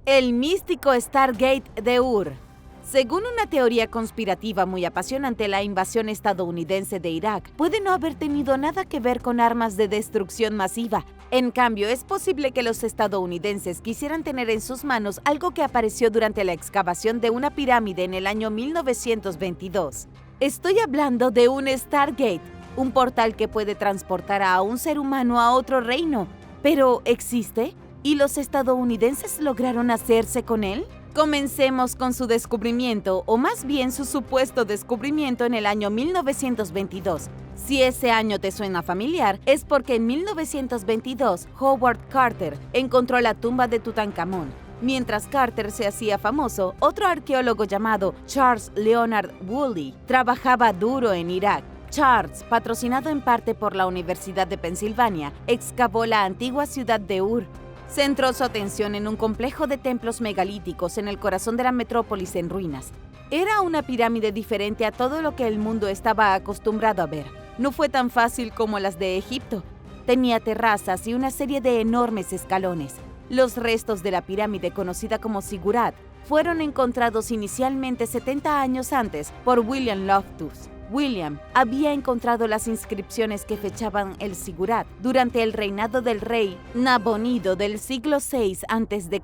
El místico Stargate de Ur. Según una teoría conspirativa muy apasionante, la invasión estadounidense de Irak puede no haber tenido nada que ver con armas de destrucción masiva. En cambio, es posible que los estadounidenses quisieran tener en sus manos algo que apareció durante la excavación de una pirámide en el año 1922. Estoy hablando de un Stargate, un portal que puede transportar a un ser humano a otro reino. ¿Pero existe? ¿Y los estadounidenses lograron hacerse con él? Comencemos con su descubrimiento, o más bien su supuesto descubrimiento en el año 1922. Si ese año te suena familiar, es porque en 1922 Howard Carter encontró la tumba de Tutankamón. Mientras Carter se hacía famoso, otro arqueólogo llamado Charles Leonard Woolley trabajaba duro en Irak. Charles, patrocinado en parte por la Universidad de Pensilvania, excavó la antigua ciudad de Ur. Centró su atención en un complejo de templos megalíticos en el corazón de la metrópolis en ruinas. Era una pirámide diferente a todo lo que el mundo estaba acostumbrado a ver. No fue tan fácil como las de Egipto. Tenía terrazas y una serie de enormes escalones. Los restos de la pirámide conocida como Zigurat fueron encontrados inicialmente 70 años antes por William Loftus. William había encontrado las inscripciones que fechaban el Zigurat durante el reinado del rey Nabonido del siglo VI a.C.,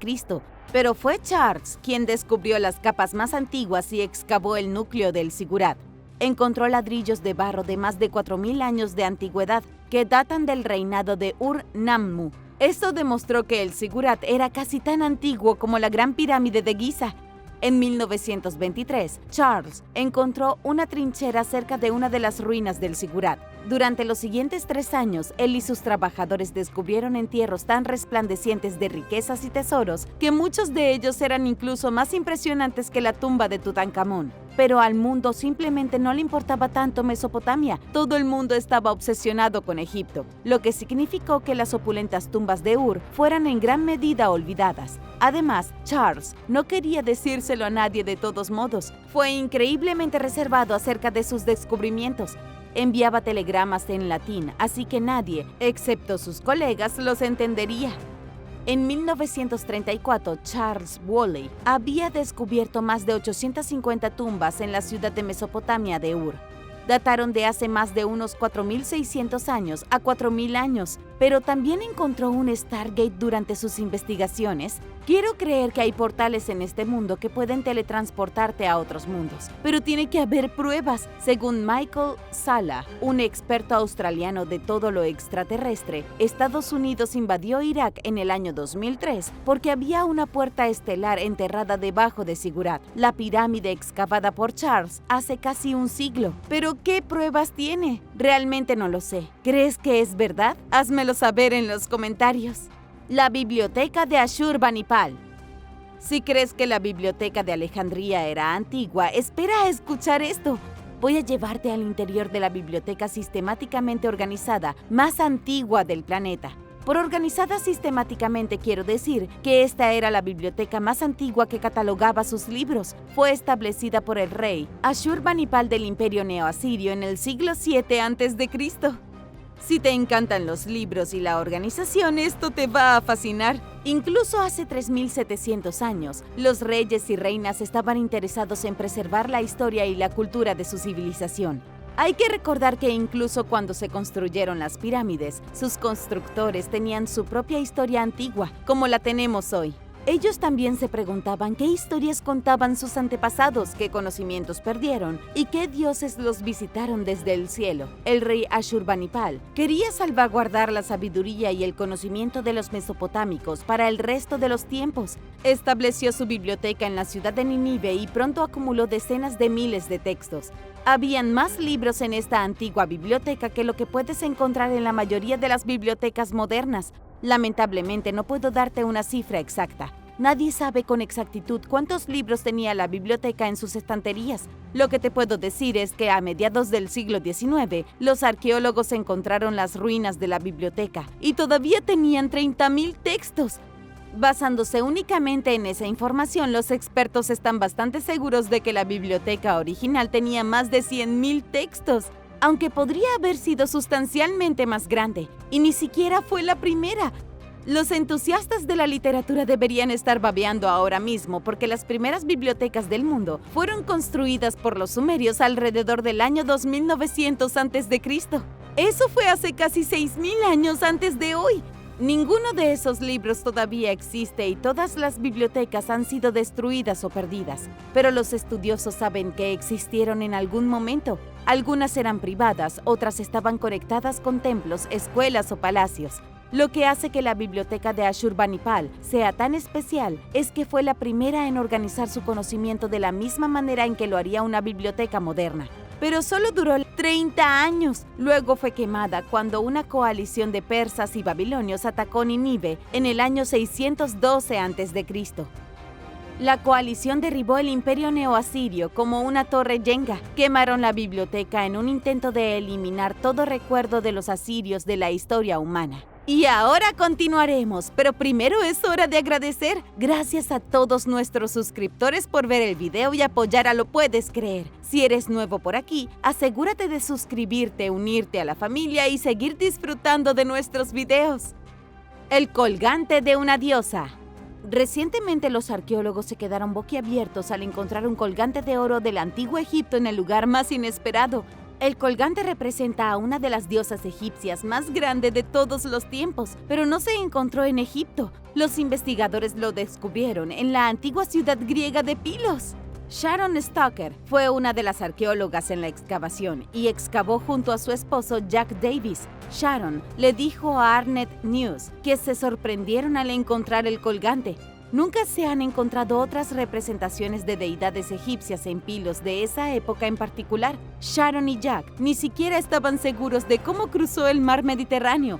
pero fue Charles quien descubrió las capas más antiguas y excavó el núcleo del Zigurat. Encontró ladrillos de barro de más de 4000 años de antigüedad que datan del reinado de Ur-Nammu. Esto demostró que el Zigurat era casi tan antiguo como la Gran Pirámide de Giza. En 1923, Charles encontró una trinchera cerca de una de las ruinas del Zigurat. Durante los siguientes 3 años, él y sus trabajadores descubrieron entierros tan resplandecientes de riquezas y tesoros que muchos de ellos eran incluso más impresionantes que la tumba de Tutankamón. Pero al mundo simplemente no le importaba tanto Mesopotamia. Todo el mundo estaba obsesionado con Egipto, lo que significó que las opulentas tumbas de Ur fueran en gran medida olvidadas. Además, Charles no quería decírselo a nadie de todos modos. Fue increíblemente reservado acerca de sus descubrimientos. Enviaba telegramas en latín, así que nadie, excepto sus colegas, los entendería. En 1934, Charles Woolley había descubierto más de 850 tumbas en la ciudad de Mesopotamia de Ur. Dataron de hace más de unos 4600 años a 4000 años, pero también encontró un Stargate durante sus investigaciones. Quiero creer que hay portales en este mundo que pueden teletransportarte a otros mundos, pero tiene que haber pruebas. Según Michael Salla, un experto australiano de todo lo extraterrestre, Estados Unidos invadió Irak en el año 2003 porque había una puerta estelar enterrada debajo de Zigurat, la pirámide excavada por Charles hace casi un siglo. ¿Pero qué pruebas tiene? Realmente no lo sé. ¿Crees que es verdad? Házmelo saber en los comentarios. La biblioteca de Ashurbanipal. Si crees que la biblioteca de Alejandría era antigua, espera a escuchar esto. Voy a llevarte al interior de la biblioteca sistemáticamente organizada más antigua del planeta. Por organizada sistemáticamente quiero decir que esta era la biblioteca más antigua que catalogaba sus libros. Fue establecida por el rey Ashurbanipal del Imperio Neoasirio en el siglo VII a.C. Si te encantan los libros y la organización, esto te va a fascinar. Incluso hace 3700 años, los reyes y reinas estaban interesados en preservar la historia y la cultura de su civilización. Hay que recordar que incluso cuando se construyeron las pirámides, sus constructores tenían su propia historia antigua, como la tenemos hoy. Ellos también se preguntaban qué historias contaban sus antepasados, qué conocimientos perdieron y qué dioses los visitaron desde el cielo. El rey Ashurbanipal quería salvaguardar la sabiduría y el conocimiento de los mesopotámicos para el resto de los tiempos. Estableció su biblioteca en la ciudad de Nínive y pronto acumuló decenas de miles de textos. Habían más libros en esta antigua biblioteca que lo que puedes encontrar en la mayoría de las bibliotecas modernas. Lamentablemente no puedo darte una cifra exacta. Nadie sabe con exactitud cuántos libros tenía la biblioteca en sus estanterías. Lo que te puedo decir es que a mediados del siglo XIX, los arqueólogos encontraron las ruinas de la biblioteca y todavía tenían 30,000 textos. Basándose únicamente en esa información, los expertos están bastante seguros de que la biblioteca original tenía más de 100,000 textos. aunque podría haber sido sustancialmente más grande, y ni siquiera fue la primera. Los entusiastas de la literatura deberían estar babeando ahora mismo porque las primeras bibliotecas del mundo fueron construidas por los sumerios alrededor del año 2900 a.C. Eso fue hace casi 6000 años antes de hoy. Ninguno de esos libros todavía existe y todas las bibliotecas han sido destruidas o perdidas. Pero los estudiosos saben que existieron en algún momento. Algunas eran privadas, otras estaban conectadas con templos, escuelas o palacios. Lo que hace que la biblioteca de Ashurbanipal sea tan especial es que fue la primera en organizar su conocimiento de la misma manera en que lo haría una biblioteca moderna. Pero solo duró 30 años. Luego fue quemada cuando una coalición de persas y babilonios atacó Nínive en el año 612 a.C. La coalición derribó el imperio neoasirio como una torre Jenga. Quemaron la biblioteca en un intento de eliminar todo recuerdo de los asirios de la historia humana. Y ahora continuaremos, pero primero es hora de agradecer. Gracias a todos nuestros suscriptores por ver el video y apoyar a Lo Puedes Creer. Si eres nuevo por aquí, asegúrate de suscribirte, unirte a la familia y seguir disfrutando de nuestros videos. El colgante de una diosa. Recientemente los arqueólogos se quedaron boquiabiertos al encontrar un colgante de oro del antiguo Egipto en el lugar más inesperado. El colgante representa a una de las diosas egipcias más grande de todos los tiempos, pero no se encontró en Egipto. Los investigadores lo descubrieron en la antigua ciudad griega de Pilos. Sharon Stoker fue una de las arqueólogas en la excavación y excavó junto a su esposo Jack Davis. Sharon le dijo a Arnet News que se sorprendieron al encontrar el colgante. Nunca se han encontrado otras representaciones de deidades egipcias en Pilos de esa época en particular. Sharon y Jack ni siquiera estaban seguros de cómo cruzó el mar Mediterráneo.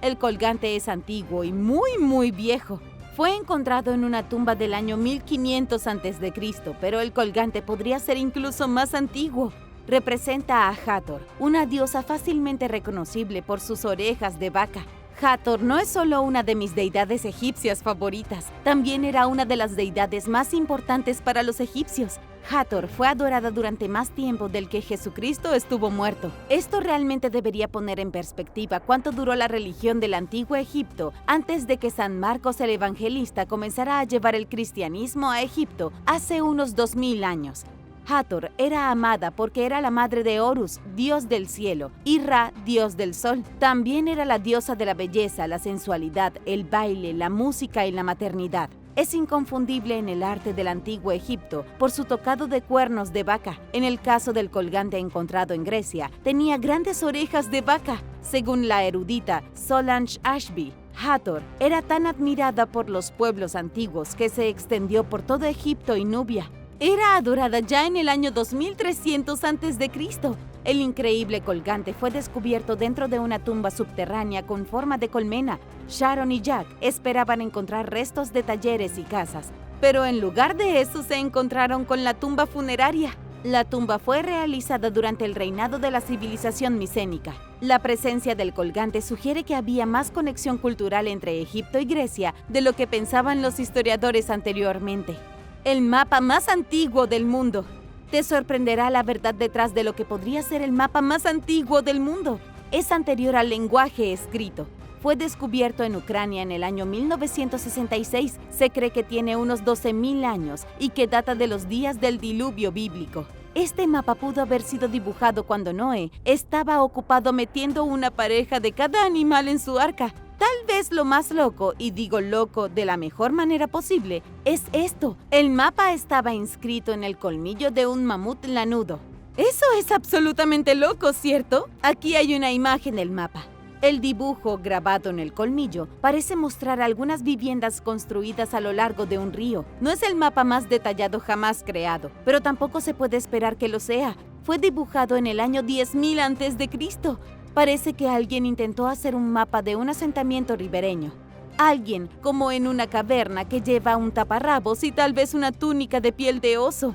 El colgante es antiguo y muy viejo. Fue encontrado en una tumba del año 1500 a.C., pero el colgante podría ser incluso más antiguo. Representa a Hathor, una diosa fácilmente reconocible por sus orejas de vaca. Hathor no es solo una de mis deidades egipcias favoritas, también era una de las deidades más importantes para los egipcios. Hathor fue adorada durante más tiempo del que Jesucristo estuvo muerto. Esto realmente debería poner en perspectiva cuánto duró la religión del antiguo Egipto antes de que San Marcos el Evangelista comenzara a llevar el cristianismo a Egipto hace unos 2000 años. Hathor era amada porque era la madre de Horus, dios del cielo, y Ra, dios del sol. También era la diosa de la belleza, la sensualidad, el baile, la música y la maternidad. Es inconfundible en el arte del antiguo Egipto por su tocado de cuernos de vaca. En el caso del colgante encontrado en Grecia, tenía grandes orejas de vaca. Según la erudita Solange Ashby, Hathor era tan admirada por los pueblos antiguos que se extendió por todo Egipto y Nubia. Era adorada ya en el año 2300 a.C. El increíble colgante fue descubierto dentro de una tumba subterránea con forma de colmena. Sharon y Jack esperaban encontrar restos de talleres y casas, pero en lugar de eso se encontraron con la tumba funeraria. La tumba fue realizada durante el reinado de la civilización micénica. La presencia del colgante sugiere que había más conexión cultural entre Egipto y Grecia de lo que pensaban los historiadores anteriormente. El mapa más antiguo del mundo. Te sorprenderá la verdad detrás de lo que podría ser el mapa más antiguo del mundo. Es anterior al lenguaje escrito. Fue descubierto en Ucrania en el año 1966. Se cree que tiene unos 12.000 años y que data de los días del diluvio bíblico. Este mapa pudo haber sido dibujado cuando Noé estaba ocupado metiendo una pareja de cada animal en su arca. Tal vez lo más loco, y digo loco de la mejor manera posible, es esto. El mapa estaba inscrito en el colmillo de un mamut lanudo. Eso es absolutamente loco, ¿cierto? Aquí hay una imagen del mapa. El dibujo grabado en el colmillo parece mostrar algunas viviendas construidas a lo largo de un río. No es el mapa más detallado jamás creado, pero tampoco se puede esperar que lo sea. Fue dibujado en el año 10.000 a.C. Parece que alguien intentó hacer un mapa de un asentamiento ribereño. Alguien, como en una caverna, que lleva un taparrabos y tal vez una túnica de piel de oso.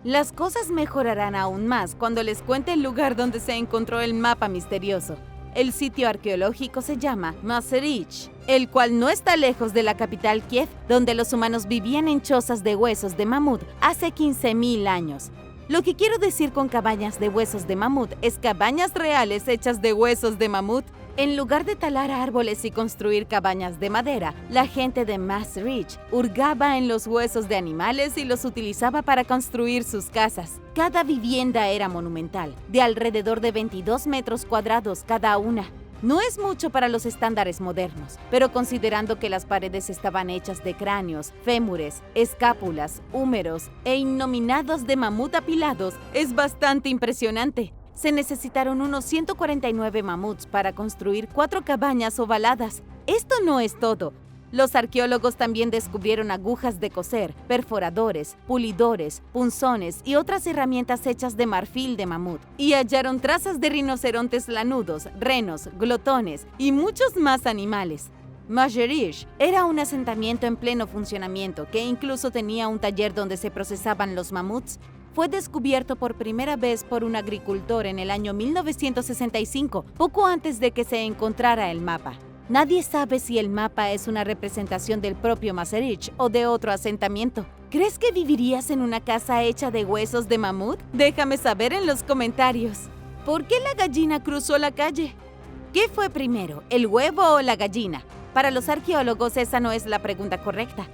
Las cosas mejorarán aún más cuando les cuente el lugar donde se encontró el mapa misterioso. El sitio arqueológico se llama Mazarich, el cual no está lejos de la capital Kiev, donde los humanos vivían en chozas de huesos de mamut hace 15.000 años. Lo que quiero decir con cabañas de huesos de mamut es cabañas reales hechas de huesos de mamut. En lugar de talar árboles y construir cabañas de madera, la gente de Mass Ridge hurgaba en los huesos de animales y los utilizaba para construir sus casas. Cada vivienda era monumental, de alrededor de 22 metros cuadrados cada una. No es mucho para los estándares modernos, pero considerando que las paredes estaban hechas de cráneos, fémures, escápulas, húmeros e innominados de mamut apilados, es bastante impresionante. Se necesitaron unos 149 mamuts para construir 4 cabañas ovaladas. Esto no es todo. Los arqueólogos también descubrieron agujas de coser, perforadores, pulidores, punzones y otras herramientas hechas de marfil de mamut. Y hallaron trazas de rinocerontes lanudos, renos, glotones y muchos más animales. Majerish era un asentamiento en pleno funcionamiento que incluso tenía un taller donde se procesaban los mamuts. Fue descubierto por primera vez por un agricultor en el año 1965, poco antes de que se encontrara el mapa. Nadie sabe si el mapa es una representación del propio Macerich o de otro asentamiento. ¿Crees que vivirías en una casa hecha de huesos de mamut? Déjame saber en los comentarios. ¿Por qué la gallina cruzó la calle? ¿Qué fue primero, el huevo o la gallina? Para los arqueólogos esa no es la pregunta correcta.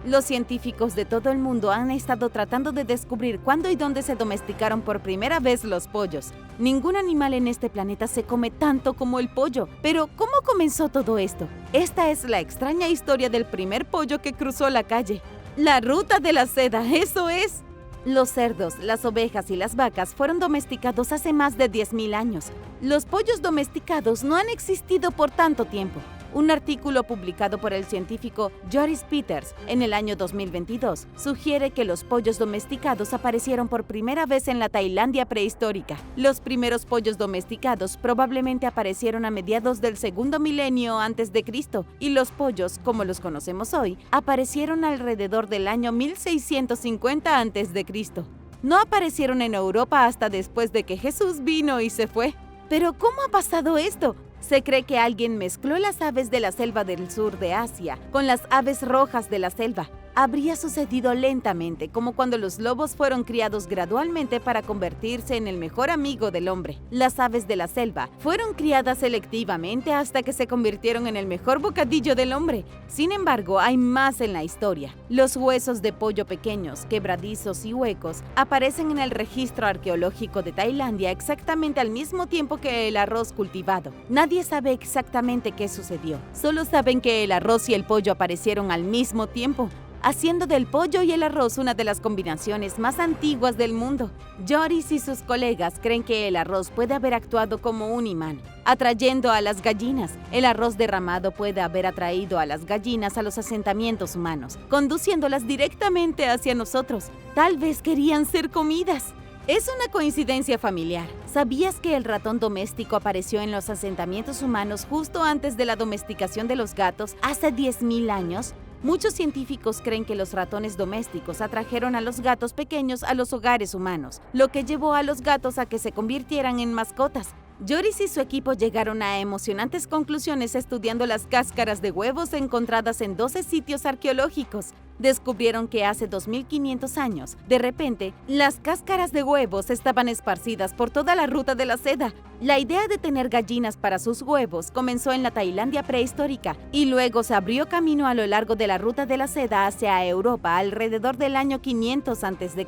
Los científicos de todo el mundo han estado tratando de descubrir cuándo y dónde se domesticaron por primera vez los pollos. Ningún animal en este planeta se come tanto como el pollo. Pero, ¿cómo comenzó todo esto? Esta es la extraña historia del primer pollo que cruzó la calle. La ruta de la seda, eso es. Los cerdos, las ovejas y las vacas fueron domesticados hace más de 10.000 años. Los pollos domesticados no han existido por tanto tiempo. Un artículo publicado por el científico Joris Peters en el año 2022 sugiere que los pollos domesticados aparecieron por primera vez en la Tailandia prehistórica. Los primeros pollos domesticados probablemente aparecieron a mediados del segundo milenio antes de Cristo, y los pollos, como los conocemos hoy, aparecieron alrededor del año 1650 antes de Cristo. No aparecieron en Europa hasta después de que Jesús vino y se fue. ¿Pero cómo ha pasado esto? Se cree que alguien mezcló las aves de la selva del sur de Asia con las aves rojas de la selva. Habría sucedido lentamente, como cuando los lobos fueron criados gradualmente para convertirse en el mejor amigo del hombre. Las aves de la selva fueron criadas selectivamente hasta que se convirtieron en el mejor bocadillo del hombre. Sin embargo, hay más en la historia. Los huesos de pollo pequeños, quebradizos y huecos aparecen en el registro arqueológico de Tailandia exactamente al mismo tiempo que el arroz cultivado. Nadie sabe exactamente qué sucedió. Solo saben que el arroz y el pollo aparecieron al mismo tiempo, haciendo del pollo y el arroz una de las combinaciones más antiguas del mundo. Joris y sus colegas creen que el arroz puede haber actuado como un imán, atrayendo a las gallinas. El arroz derramado puede haber atraído a las gallinas a los asentamientos humanos, conduciéndolas directamente hacia nosotros. Tal vez querían ser comidas. Es una coincidencia familiar. ¿Sabías que el ratón doméstico apareció en los asentamientos humanos justo antes de la domesticación de los gatos hace 10.000 años? Muchos científicos creen que los ratones domésticos atrajeron a los gatos pequeños a los hogares humanos, lo que llevó a los gatos a que se convirtieran en mascotas. Joris y su equipo llegaron a emocionantes conclusiones estudiando las cáscaras de huevos encontradas en 12 sitios arqueológicos. Descubrieron que hace 2.500 años, de repente, las cáscaras de huevos estaban esparcidas por toda la ruta de la seda. La idea de tener gallinas para sus huevos comenzó en la Tailandia prehistórica y luego se abrió camino a lo largo de la ruta de la seda hacia Europa alrededor del año 500 a.C.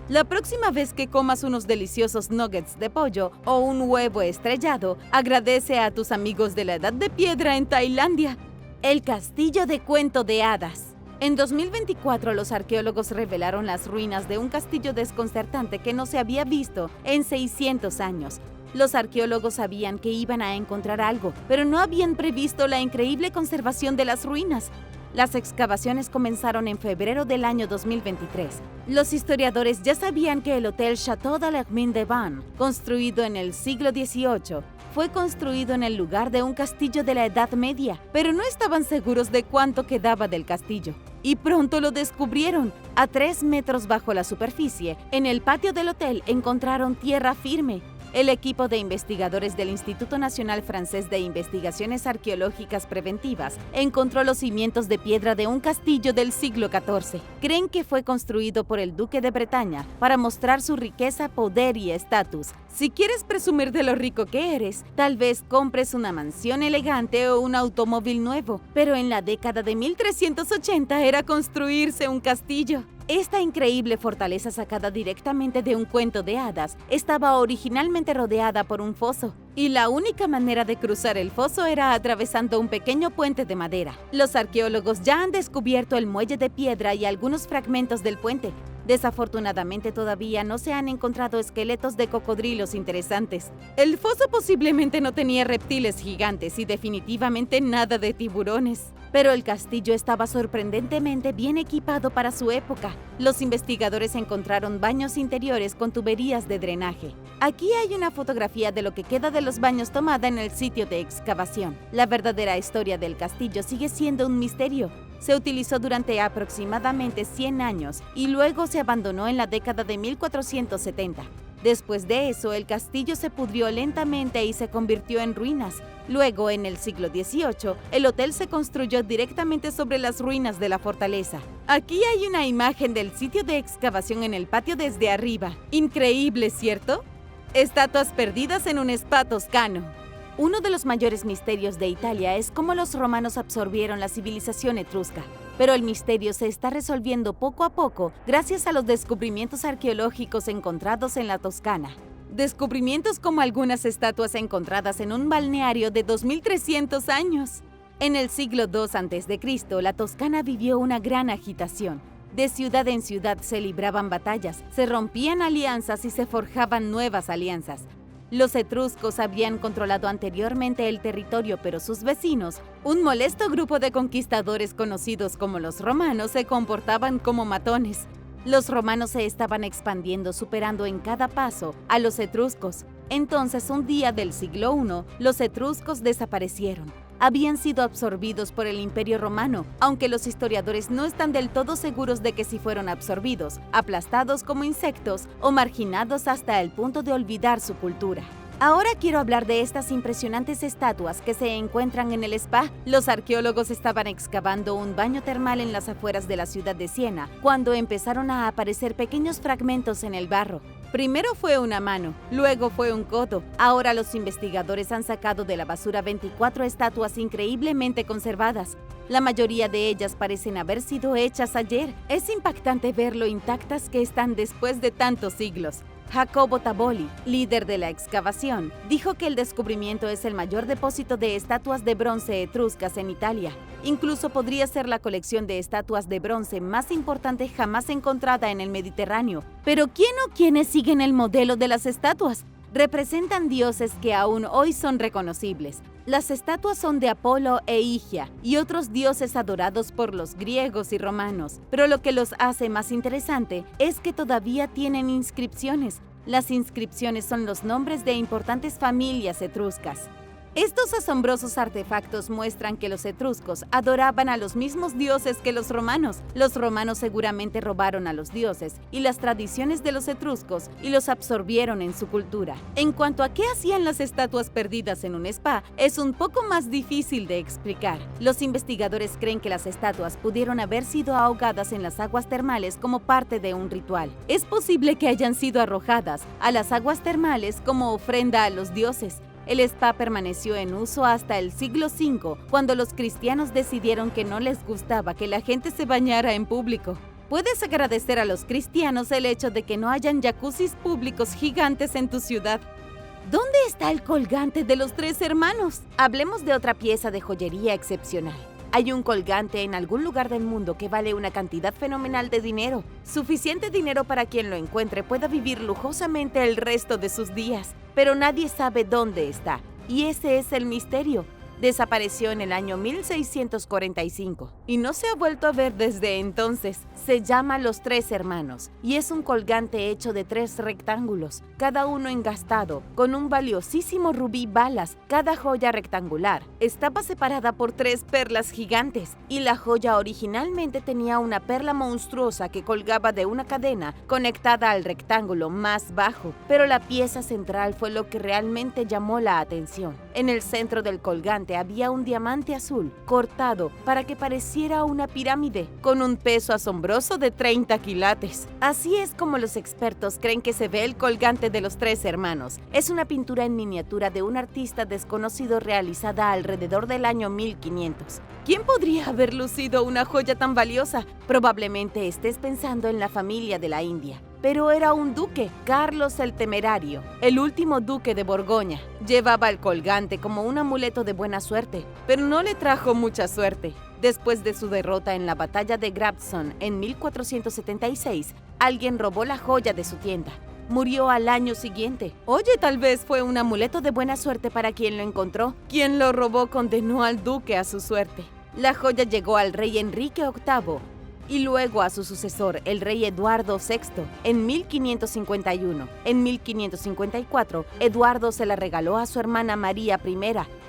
La próxima vez que comas unos deliciosos nuggets de pollo o un huevo estrellado, agradece a tus amigos de la Edad de Piedra en Tailandia. El castillo de cuento de hadas. En 2024, los arqueólogos revelaron las ruinas de un castillo desconcertante que no se había visto en 600 años. Los arqueólogos sabían que iban a encontrar algo, pero no habían previsto la increíble conservación de las ruinas. Las excavaciones comenzaron en febrero del año 2023. Los historiadores ya sabían que el Hotel Château de l'Hermine de Vannes, construido en el siglo XVIII, fue construido en el lugar de un castillo de la Edad Media, pero no estaban seguros de cuánto quedaba del castillo. Y pronto lo descubrieron. A 3 metros bajo la superficie, en el patio del hotel encontraron tierra firme. El equipo de investigadores del Instituto Nacional Francés de Investigaciones Arqueológicas Preventivas encontró los cimientos de piedra de un castillo del siglo XIV. Creen que fue construido por el duque de Bretaña para mostrar su riqueza, poder y estatus. Si quieres presumir de lo rico que eres, tal vez compres una mansión elegante o un automóvil nuevo, pero en la década de 1380 era construirse un castillo. Esta increíble fortaleza sacada directamente de un cuento de hadas estaba originalmente rodeada por un foso, y la única manera de cruzar el foso era atravesando un pequeño puente de madera. Los arqueólogos ya han descubierto el muelle de piedra y algunos fragmentos del puente. Desafortunadamente todavía no se han encontrado esqueletos de cocodrilos interesantes. El foso posiblemente no tenía reptiles gigantes y definitivamente nada de tiburones. Pero el castillo estaba sorprendentemente bien equipado para su época. Los investigadores encontraron baños interiores con tuberías de drenaje. Aquí hay una fotografía de lo que queda de los baños tomada en el sitio de excavación. La verdadera historia del castillo sigue siendo un misterio. Se utilizó durante aproximadamente 100 años y luego se abandonó en la década de 1470. Después de eso, el castillo se pudrió lentamente y se convirtió en ruinas. Luego, en el siglo XVIII, el hotel se construyó directamente sobre las ruinas de la fortaleza. Aquí hay una imagen del sitio de excavación en el patio desde arriba. Increíble, ¿cierto? Estatuas perdidas en un spa toscano. Uno de los mayores misterios de Italia es cómo los romanos absorbieron la civilización etrusca. Pero el misterio se está resolviendo poco a poco gracias a los descubrimientos arqueológicos encontrados en la Toscana. Descubrimientos como algunas estatuas encontradas en un balneario de 2300 años. En el siglo II a.C., la Toscana vivió una gran agitación. De ciudad en ciudad se libraban batallas, se rompían alianzas y se forjaban nuevas alianzas. Los etruscos habían controlado anteriormente el territorio, pero sus vecinos, un molesto grupo de conquistadores conocidos como los romanos, se comportaban como matones. Los romanos se estaban expandiendo, superando en cada paso a los etruscos. Entonces, un día del siglo I, los etruscos desaparecieron. Habían sido absorbidos por el Imperio Romano, aunque los historiadores no están del todo seguros de que si fueron absorbidos, aplastados como insectos o marginados hasta el punto de olvidar su cultura. Ahora quiero hablar de estas impresionantes estatuas que se encuentran en el spa. Los arqueólogos estaban excavando un baño termal en las afueras de la ciudad de Siena, cuando empezaron a aparecer pequeños fragmentos en el barro. Primero fue una mano, luego fue un codo. Ahora los investigadores han sacado de la basura 24 estatuas increíblemente conservadas. La mayoría de ellas parecen haber sido hechas ayer. Es impactante ver lo intactas que están después de tantos siglos. Jacopo Taboli, líder de la excavación, dijo que el descubrimiento es el mayor depósito de estatuas de bronce etruscas en Italia. Incluso podría ser la colección de estatuas de bronce más importante jamás encontrada en el Mediterráneo. Pero ¿quién o quiénes siguen el modelo de las estatuas? Representan dioses que aún hoy son reconocibles. Las estatuas son de Apolo e Higia y otros dioses adorados por los griegos y romanos, pero lo que los hace más interesante es que todavía tienen inscripciones. Las inscripciones son los nombres de importantes familias etruscas. Estos asombrosos artefactos muestran que los etruscos adoraban a los mismos dioses que los romanos. Los romanos seguramente robaron a los dioses y las tradiciones de los etruscos y los absorbieron en su cultura. En cuanto a qué hacían las estatuas perdidas en un spa, es un poco más difícil de explicar. Los investigadores creen que las estatuas pudieron haber sido ahogadas en las aguas termales como parte de un ritual. Es posible que hayan sido arrojadas a las aguas termales como ofrenda a los dioses. El spa permaneció en uso hasta el siglo V, cuando los cristianos decidieron que no les gustaba que la gente se bañara en público. Puedes agradecer a los cristianos el hecho de que no hayan jacuzzis públicos gigantes en tu ciudad. ¿Dónde está el colgante de los 3 hermanos? Hablemos de otra pieza de joyería excepcional. Hay un colgante en algún lugar del mundo que vale una cantidad fenomenal de dinero. Suficiente dinero para quien lo encuentre pueda vivir lujosamente el resto de sus días. Pero nadie sabe dónde está. Y ese es el misterio. Desapareció en el año 1645 y no se ha vuelto a ver desde entonces. Se llama Los Tres Hermanos y es un colgante hecho de 3 rectángulos, cada uno engastado, con un valiosísimo rubí balas. Cada joya rectangular estaba separada por 3 perlas gigantes y la joya originalmente tenía una perla monstruosa que colgaba de una cadena conectada al rectángulo más bajo, pero la pieza central fue lo que realmente llamó la atención. En el centro del colgante había un diamante azul cortado para que pareciera una pirámide, con un peso asombroso de 30 quilates. Así es como los expertos creen que se ve el colgante de Los Tres Hermanos. Es una pintura en miniatura de un artista desconocido realizada alrededor del año 1500. ¿Quién podría haber lucido una joya tan valiosa? Probablemente estés pensando en la familia de la India. Pero era un duque, Carlos el Temerario, el último duque de Borgoña. Llevaba el colgante como un amuleto de buena suerte, pero no le trajo mucha suerte. Después de su derrota en la batalla de Grabson en 1476, alguien robó la joya de su tienda. Murió al año siguiente. Oye, tal vez fue un amuleto de buena suerte para quien lo encontró. Quien lo robó condenó al duque a su suerte. La joya llegó al rey Enrique VIII y luego a su sucesor, el rey Eduardo VI, en 1551. En 1554, Eduardo se la regaló a su hermana María I.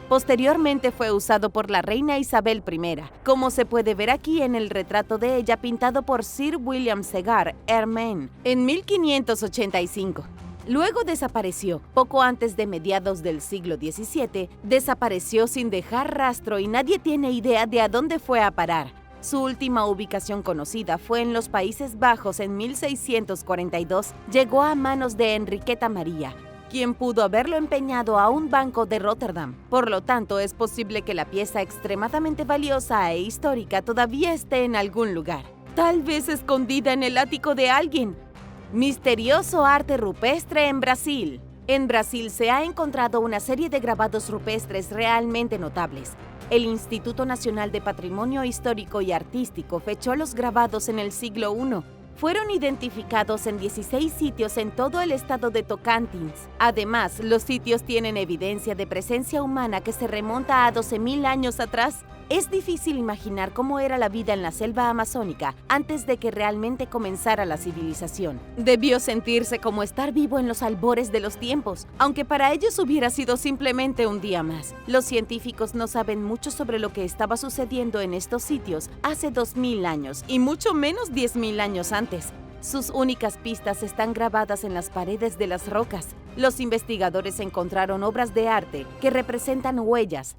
Posteriormente fue usado por la reina Isabel I, como se puede ver aquí en el retrato de ella pintado por Sir William Segar Hermain en 1585. Luego desapareció. Poco antes de mediados del siglo XVII, desapareció sin dejar rastro y nadie tiene idea de a dónde fue a parar. Su última ubicación conocida fue en los Países Bajos en 1642. Llegó a manos de Enriqueta María, quien pudo haberlo empeñado a un banco de Rotterdam. Por lo tanto, es posible que la pieza extremadamente valiosa e histórica todavía esté en algún lugar, tal vez escondida en el ático de alguien. Misterioso arte rupestre en Brasil. En Brasil se ha encontrado una serie de grabados rupestres realmente notables. El Instituto Nacional de Patrimonio Histórico y Artístico fechó los grabados en el siglo I. Fueron identificados en 16 sitios en todo el estado de Tocantins. Además, los sitios tienen evidencia de presencia humana que se remonta a 12.000 años atrás. Es difícil imaginar cómo era la vida en la selva amazónica antes de que realmente comenzara la civilización. Debió sentirse como estar vivo en los albores de los tiempos, aunque para ellos hubiera sido simplemente un día más. Los científicos no saben mucho sobre lo que estaba sucediendo en estos sitios hace 2.000 años y mucho menos 10.000 años antes. Sus únicas pistas están grabadas en las paredes de las rocas. Los investigadores encontraron obras de arte que representan huellas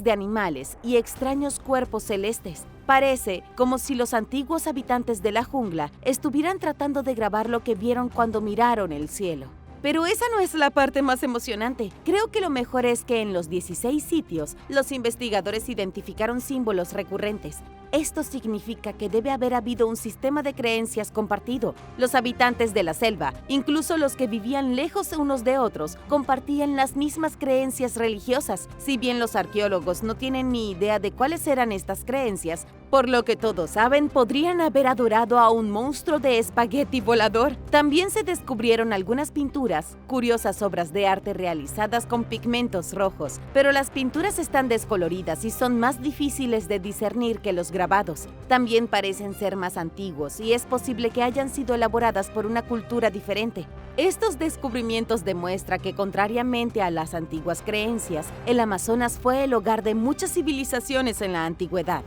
de animales y extraños cuerpos celestes. Parece como si los antiguos habitantes de la jungla estuvieran tratando de grabar lo que vieron cuando miraron el cielo. Pero esa no es la parte más emocionante. Creo que lo mejor es que en los 16 sitios, los investigadores identificaron símbolos recurrentes. Esto significa que debe haber habido un sistema de creencias compartido. Los habitantes de la selva, incluso los que vivían lejos unos de otros, compartían las mismas creencias religiosas. Si bien los arqueólogos no tienen ni idea de cuáles eran estas creencias, por lo que todos saben, podrían haber adorado a un monstruo de espagueti volador. También se descubrieron algunas pinturas, curiosas obras de arte realizadas con pigmentos rojos, pero las pinturas están descoloridas y son más difíciles de discernir que los grabados. También parecen ser más antiguos y es posible que hayan sido elaboradas por una cultura diferente. Estos descubrimientos demuestran que, contrariamente a las antiguas creencias, el Amazonas fue el hogar de muchas civilizaciones en la antigüedad.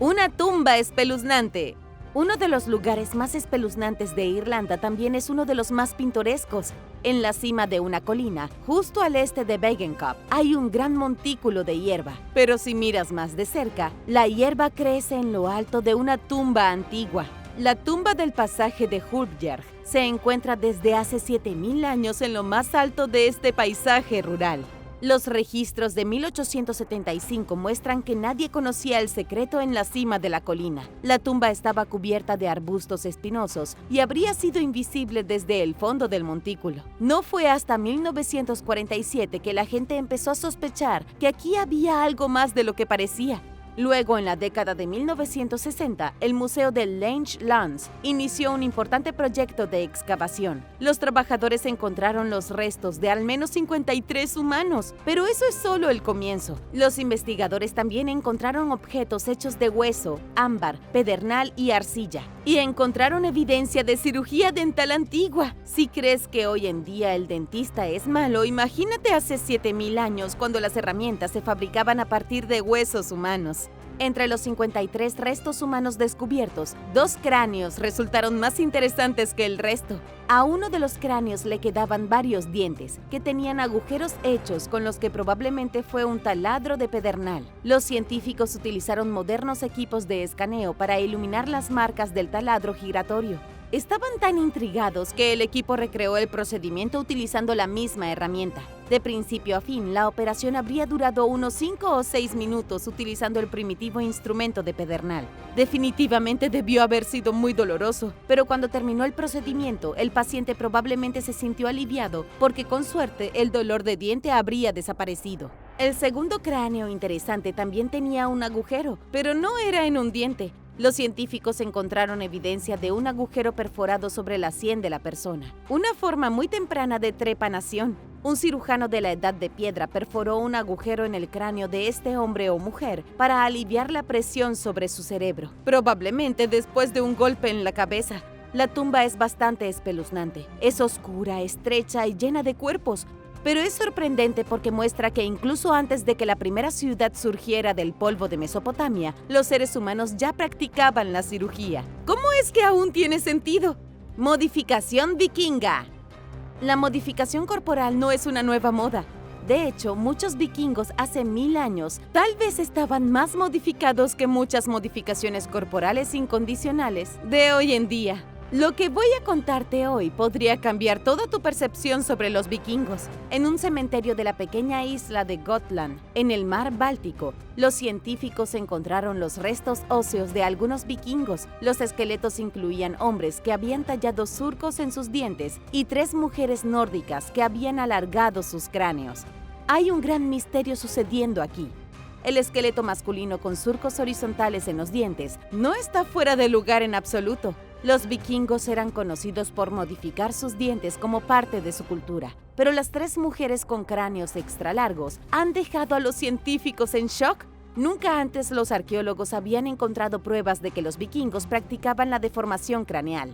Una tumba espeluznante. Uno de los lugares más espeluznantes de Irlanda también es uno de los más pintorescos. En la cima de una colina, justo al este de Bagenkop, hay un gran montículo de hierba. Pero si miras más de cerca, la hierba crece en lo alto de una tumba antigua. La tumba del pasaje de Hulbjerg se encuentra desde hace 7.000 años en lo más alto de este paisaje rural. Los registros de 1875 muestran que nadie conocía el secreto en la cima de la colina. La tumba estaba cubierta de arbustos espinosos y habría sido invisible desde el fondo del montículo. No fue hasta 1947 que la gente empezó a sospechar que aquí había algo más de lo que parecía. Luego, en la década de 1960, el Museo de Lange Lands inició un importante proyecto de excavación. Los trabajadores encontraron los restos de al menos 53 humanos, pero eso es solo el comienzo. Los investigadores también encontraron objetos hechos de hueso, ámbar, pedernal y arcilla. Y encontraron evidencia de cirugía dental antigua. Si crees que hoy en día el dentista es malo, imagínate hace 7000 años cuando las herramientas se fabricaban a partir de huesos humanos. Entre los 53 restos humanos descubiertos, 2 cráneos resultaron más interesantes que el resto. A uno de los cráneos le quedaban varios dientes, que tenían agujeros hechos con los que probablemente fue un taladro de pedernal. Los científicos utilizaron modernos equipos de escaneo para iluminar las marcas del taladro giratorio. Estaban tan intrigados que el equipo recreó el procedimiento utilizando la misma herramienta. De principio a fin, la operación habría durado unos 5 o 6 minutos utilizando el primitivo instrumento de pedernal. Definitivamente debió haber sido muy doloroso, pero cuando terminó el procedimiento, el paciente probablemente se sintió aliviado porque con suerte el dolor de diente habría desaparecido. El segundo cráneo interesante también tenía un agujero, pero no era en un diente. Los científicos encontraron evidencia de un agujero perforado sobre la sien de la persona, una forma muy temprana de trepanación. Un cirujano de la Edad de Piedra perforó un agujero en el cráneo de este hombre o mujer para aliviar la presión sobre su cerebro, probablemente después de un golpe en la cabeza. La tumba es bastante espeluznante. Es oscura, estrecha y llena de cuerpos. Pero es sorprendente porque muestra que incluso antes de que la primera ciudad surgiera del polvo de Mesopotamia, los seres humanos ya practicaban la cirugía. ¿Cómo es que aún tiene sentido? Modificación vikinga. La modificación corporal no es una nueva moda. De hecho, muchos vikingos hace 1000 años tal vez estaban más modificados que muchas modificaciones corporales incondicionales de hoy en día. Lo que voy a contarte hoy podría cambiar toda tu percepción sobre los vikingos. En un cementerio de la pequeña isla de Gotland, en el mar Báltico, los científicos encontraron los restos óseos de algunos vikingos. Los esqueletos incluían hombres que habían tallado surcos en sus dientes y 3 mujeres nórdicas que habían alargado sus cráneos. Hay un gran misterio sucediendo aquí. El esqueleto masculino con surcos horizontales en los dientes no está fuera de lugar en absoluto. Los vikingos eran conocidos por modificar sus dientes como parte de su cultura, pero las 3 mujeres con cráneos extra largos han dejado a los científicos en shock. Nunca antes los arqueólogos habían encontrado pruebas de que los vikingos practicaban la deformación craneal.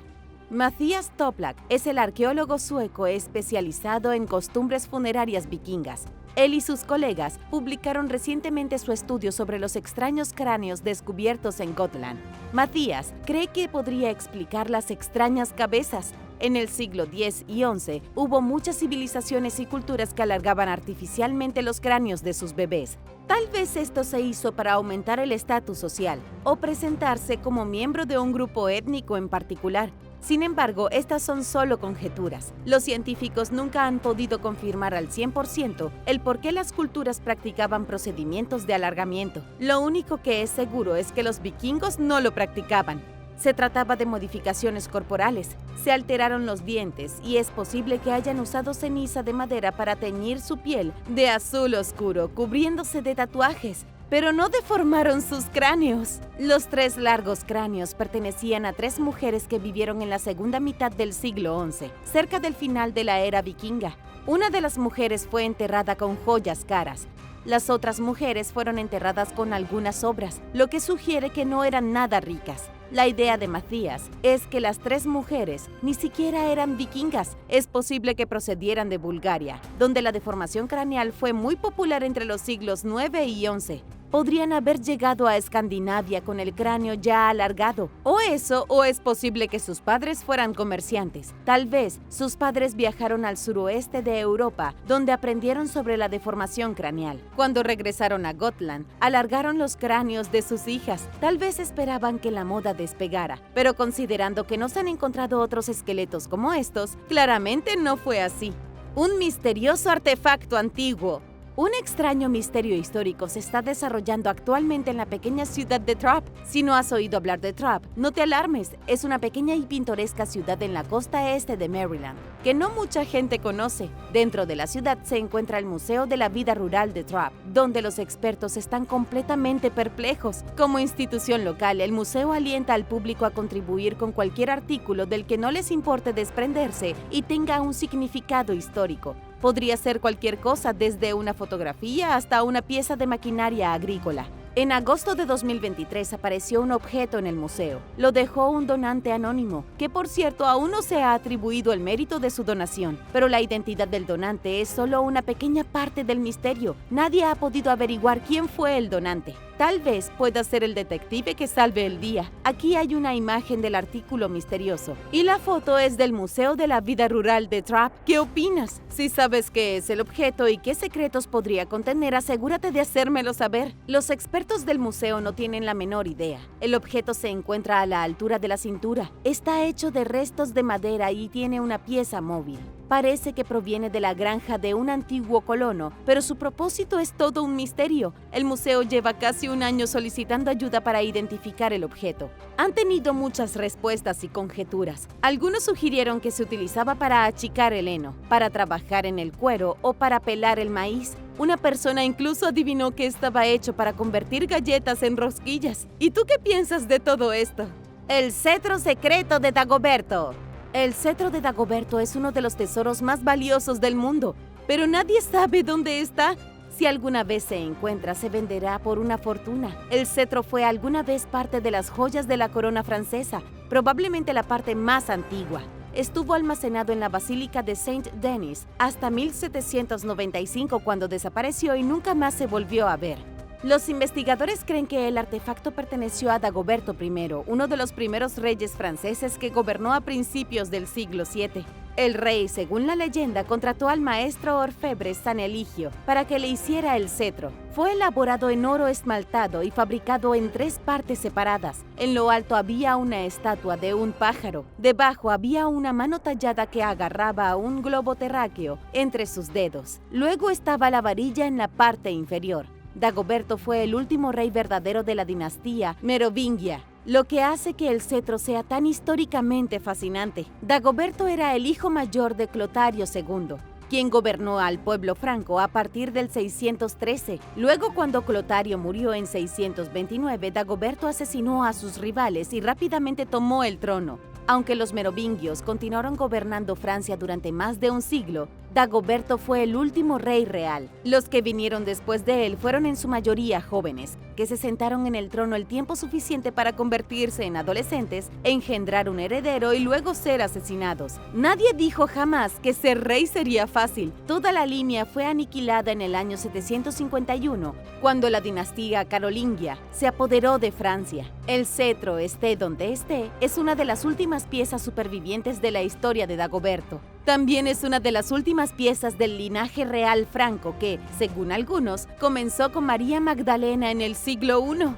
Mattias Toplak es el arqueólogo sueco especializado en costumbres funerarias vikingas. Él y sus colegas publicaron recientemente su estudio sobre los extraños cráneos descubiertos en Gotland. Mattias cree que podría explicar las extrañas cabezas. En el siglo X y XI hubo muchas civilizaciones y culturas que alargaban artificialmente los cráneos de sus bebés. Tal vez esto se hizo para aumentar el estatus social o presentarse como miembro de un grupo étnico en particular. Sin embargo, estas son solo conjeturas. Los científicos nunca han podido confirmar al 100% el por qué las culturas practicaban procedimientos de alargamiento. Lo único que es seguro es que los vikingos no lo practicaban. Se trataba de modificaciones corporales. Se alteraron los dientes y es posible que hayan usado ceniza de madera para teñir su piel de azul oscuro, cubriéndose de tatuajes. Pero no deformaron sus cráneos. Los 3 largos cráneos pertenecían a 3 mujeres que vivieron en la segunda mitad del siglo XI, cerca del final de la era vikinga. Una de las mujeres fue enterrada con joyas caras. Las otras mujeres fueron enterradas con algunas obras, lo que sugiere que no eran nada ricas. La idea de Mattias es que las 3 mujeres ni siquiera eran vikingas. Es posible que procedieran de Bulgaria, donde la deformación craneal fue muy popular entre los siglos IX y XI. Podrían haber llegado a Escandinavia con el cráneo ya alargado. O eso, o es posible que sus padres fueran comerciantes. Tal vez sus padres viajaron al suroeste de Europa, donde aprendieron sobre la deformación craneal. Cuando regresaron a Gotland, alargaron los cráneos de sus hijas. Tal vez esperaban que la moda despegara, pero considerando que no se han encontrado otros esqueletos como estos, claramente no fue así. Un misterioso artefacto antiguo. Un extraño misterio histórico se está desarrollando actualmente en la pequeña ciudad de Trapp. Si no has oído hablar de Trapp, no te alarmes, es una pequeña y pintoresca ciudad en la costa este de Maryland, que no mucha gente conoce. Dentro de la ciudad se encuentra el Museo de la Vida Rural de Trapp, donde los expertos están completamente perplejos. Como institución local, el museo alienta al público a contribuir con cualquier artículo del que no les importe desprenderse y tenga un significado histórico. Podría ser cualquier cosa, desde una fotografía hasta una pieza de maquinaria agrícola. En agosto de 2023 apareció un objeto en el museo. Lo dejó un donante anónimo, que por cierto aún no se ha atribuido el mérito de su donación. Pero la identidad del donante es solo una pequeña parte del misterio. Nadie ha podido averiguar quién fue el donante. Tal vez pueda ser el detective que salve el día. Aquí hay una imagen del artículo misterioso. Y la foto es del Museo de la Vida Rural de Trapp. ¿Qué opinas? Si sabes qué es el objeto y qué secretos podría contener, asegúrate de hacérmelo saber. Los expertos del museo no tienen la menor idea. El objeto se encuentra a la altura de la cintura. Está hecho de restos de madera y tiene una pieza móvil. Parece que proviene de la granja de un antiguo colono, pero su propósito es todo un misterio. El museo lleva casi un año solicitando ayuda para identificar el objeto. Han tenido muchas respuestas y conjeturas. Algunos sugirieron que se utilizaba para achicar el heno, para trabajar en el cuero o para pelar el maíz. Una persona incluso adivinó que estaba hecho para convertir galletas en rosquillas. ¿Y tú qué piensas de todo esto? El cetro secreto de Dagoberto. El cetro de Dagoberto es uno de los tesoros más valiosos del mundo, pero nadie sabe dónde está. Si alguna vez se encuentra, se venderá por una fortuna. El cetro fue alguna vez parte de las joyas de la corona francesa, probablemente la parte más antigua. Estuvo almacenado en la Basílica de Saint-Denis hasta 1795, cuando desapareció y nunca más se volvió a ver. Los investigadores creen que el artefacto perteneció a Dagoberto I, uno de los primeros reyes franceses que gobernó a principios del siglo VII. El rey, según la leyenda, contrató al maestro orfebre San Eligio para que le hiciera el cetro. Fue elaborado en oro esmaltado y fabricado en 3 partes separadas. En lo alto había una estatua de un pájaro. Debajo había una mano tallada que agarraba a un globo terráqueo entre sus dedos. Luego estaba la varilla en la parte inferior. Dagoberto fue el último rey verdadero de la dinastía merovingia, lo que hace que el cetro sea tan históricamente fascinante. Dagoberto era el hijo mayor de Clotario II, quien gobernó al pueblo franco a partir del 613. Luego, cuando Clotario murió en 629, Dagoberto asesinó a sus rivales y rápidamente tomó el trono. Aunque los merovingios continuaron gobernando Francia durante más de un siglo, Dagoberto fue el último rey real. Los que vinieron después de él fueron en su mayoría jóvenes, que se sentaron en el trono el tiempo suficiente para convertirse en adolescentes, engendrar un heredero y luego ser asesinados. Nadie dijo jamás que ser rey sería fácil. Toda la línea fue aniquilada en el año 751, cuando la dinastía carolingia se apoderó de Francia. El cetro, esté donde esté, es una de las últimas piezas supervivientes de la historia de Dagoberto. También es una de las últimas piezas del linaje real franco que, según algunos, comenzó con María Magdalena en el siglo I.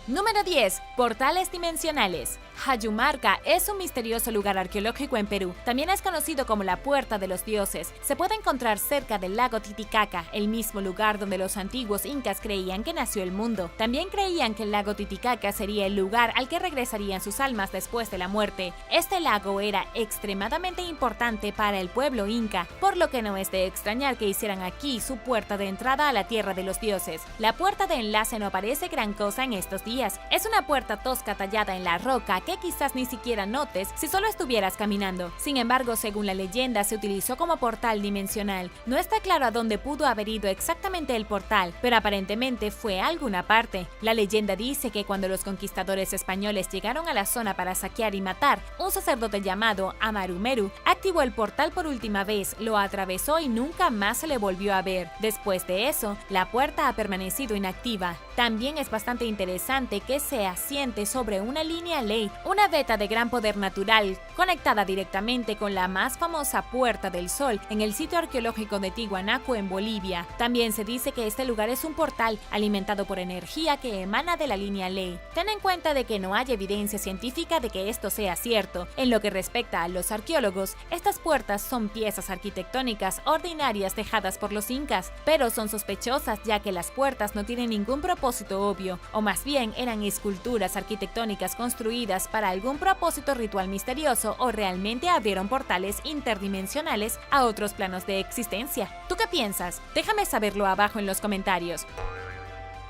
Número 10. Portales dimensionales. Hayumarca es un misterioso lugar arqueológico en Perú. También es conocido como la Puerta de los Dioses. Se puede encontrar cerca del lago Titicaca, el mismo lugar donde los antiguos incas creían que nació el mundo. También creían que el lago Titicaca sería el lugar al que regresarían sus almas después de la muerte. Este lago era extremadamente importante para el pueblo inca, por lo que no es de extrañar que hicieran aquí su puerta de entrada a la tierra de los dioses. La puerta de enlace no parece gran cosa en estos días. Es una puerta tosca tallada en la roca que quizás ni siquiera notes si solo estuvieras caminando. Sin embargo, según la leyenda, se utilizó como portal dimensional. No está claro a dónde pudo haber ido exactamente el portal, pero aparentemente fue a alguna parte. La leyenda dice que cuando los conquistadores españoles llegaron a la zona para saquear y matar, un sacerdote llamado Amarumeru activó el portal por última vez, lo atravesó y nunca más se le volvió a ver. Después de eso, la puerta ha permanecido inactiva. También es bastante interesante que se asiente sobre una línea Ley, una veta de gran poder natural, conectada directamente con la más famosa Puerta del Sol en el sitio arqueológico de Tiwanaku en Bolivia. También se dice que este lugar es un portal alimentado por energía que emana de la línea Ley. Ten en cuenta de que no hay evidencia científica de que esto sea cierto. En lo que respecta a los arqueólogos, estas puertas son piezas arquitectónicas ordinarias dejadas por los incas, pero son sospechosas ya que las puertas no tienen ningún propósito obvio, o más bien eran esculturas arquitectónicas construidas para algún propósito ritual misterioso o realmente abrieron portales interdimensionales a otros planos de existencia. ¿Tú qué piensas? Déjame saberlo abajo en los comentarios.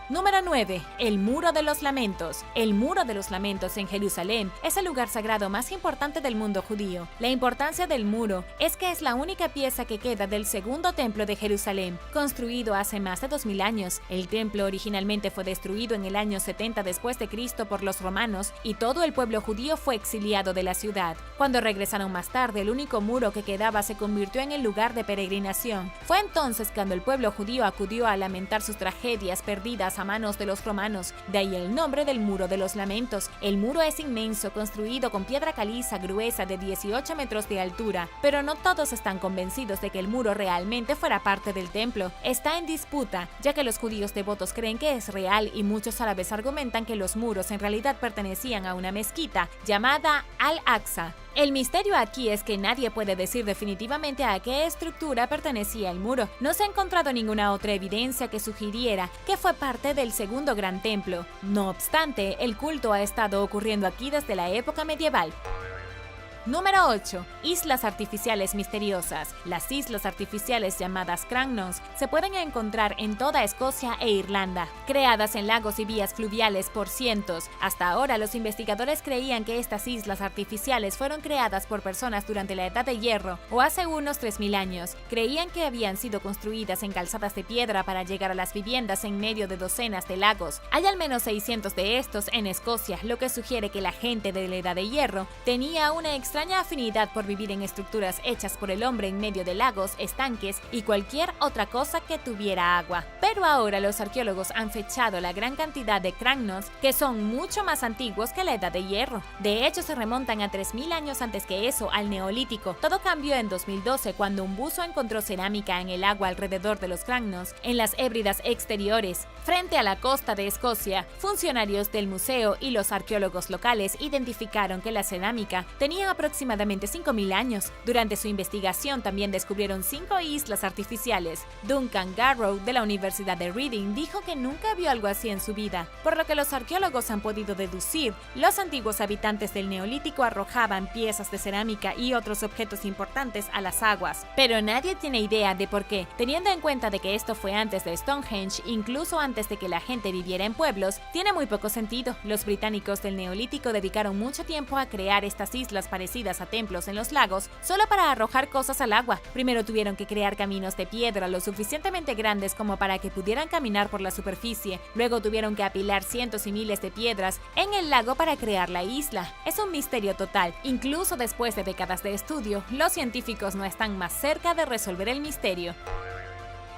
Número 9. El Muro de los Lamentos. El Muro de los Lamentos en Jerusalén es el lugar sagrado más importante del mundo judío. La importancia del muro es que es la única pieza que queda del segundo templo de Jerusalén, construido hace más de 2000 años. El templo originalmente fue destruido en el año 70 después de Cristo por los romanos y todo el pueblo judío fue exiliado de la ciudad. Cuando regresaron más tarde, el único muro que quedaba se convirtió en el lugar de peregrinación. Fue entonces cuando el pueblo judío acudió a lamentar sus tragedias perdidas a manos de los romanos, de ahí el nombre del Muro de los Lamentos. El muro es inmenso, construido con piedra caliza gruesa de 18 metros de altura, pero no todos están convencidos de que el muro realmente fuera parte del templo. Está en disputa, ya que los judíos devotos creen que es real y muchos árabes argumentan que los muros en realidad pertenecían a una mezquita llamada Al-Aqsa. El misterio aquí es que nadie puede decir definitivamente a qué estructura pertenecía el muro. No se ha encontrado ninguna otra evidencia que sugiriera que fue parte del segundo gran templo. No obstante, el culto ha estado ocurriendo aquí desde la época medieval. Número 8. Islas artificiales misteriosas. Las islas artificiales llamadas Crannos se pueden encontrar en toda Escocia e Irlanda, creadas en lagos y vías fluviales por cientos. Hasta ahora, los investigadores creían que estas islas artificiales fueron creadas por personas durante la Edad de Hierro o hace unos 3000 años. Creían que habían sido construidas en calzadas de piedra para llegar a las viviendas en medio de docenas de lagos. Hay al menos 600 de estos en Escocia, lo que sugiere que la gente de la Edad de Hierro tenía una extraña afinidad por vivir en estructuras hechas por el hombre en medio de lagos, estanques y cualquier otra cosa que tuviera agua. Pero ahora los arqueólogos han fechado la gran cantidad de Crannos que son mucho más antiguos que la Edad de Hierro. De hecho, se remontan a 3000 años antes que eso, al Neolítico. Todo cambió en 2012 cuando un buzo encontró cerámica en el agua alrededor de los Crannos, en las Hébridas exteriores, frente a la costa de Escocia. Funcionarios del museo y los arqueólogos locales identificaron que la cerámica tenía aproximadamente 5000 años. Durante su investigación también descubrieron 5 islas artificiales. Duncan Garrow de la Universidad de Reading dijo que nunca vio algo así en su vida, por lo que los arqueólogos han podido deducir, los antiguos habitantes del Neolítico arrojaban piezas de cerámica y otros objetos importantes a las aguas. Pero nadie tiene idea de por qué. Teniendo en cuenta de que esto fue antes de Stonehenge, incluso antes de que la gente viviera en pueblos, tiene muy poco sentido. Los británicos del Neolítico dedicaron mucho tiempo a crear estas islas parecidas a templos en los lagos solo para arrojar cosas al agua. Primero tuvieron que crear caminos de piedra lo suficientemente grandes como para que pudieran caminar por la superficie. Luego tuvieron que apilar cientos y miles de piedras en el lago para crear la isla. Es un misterio total. Incluso después de décadas de estudio, los científicos no están más cerca de resolver el misterio.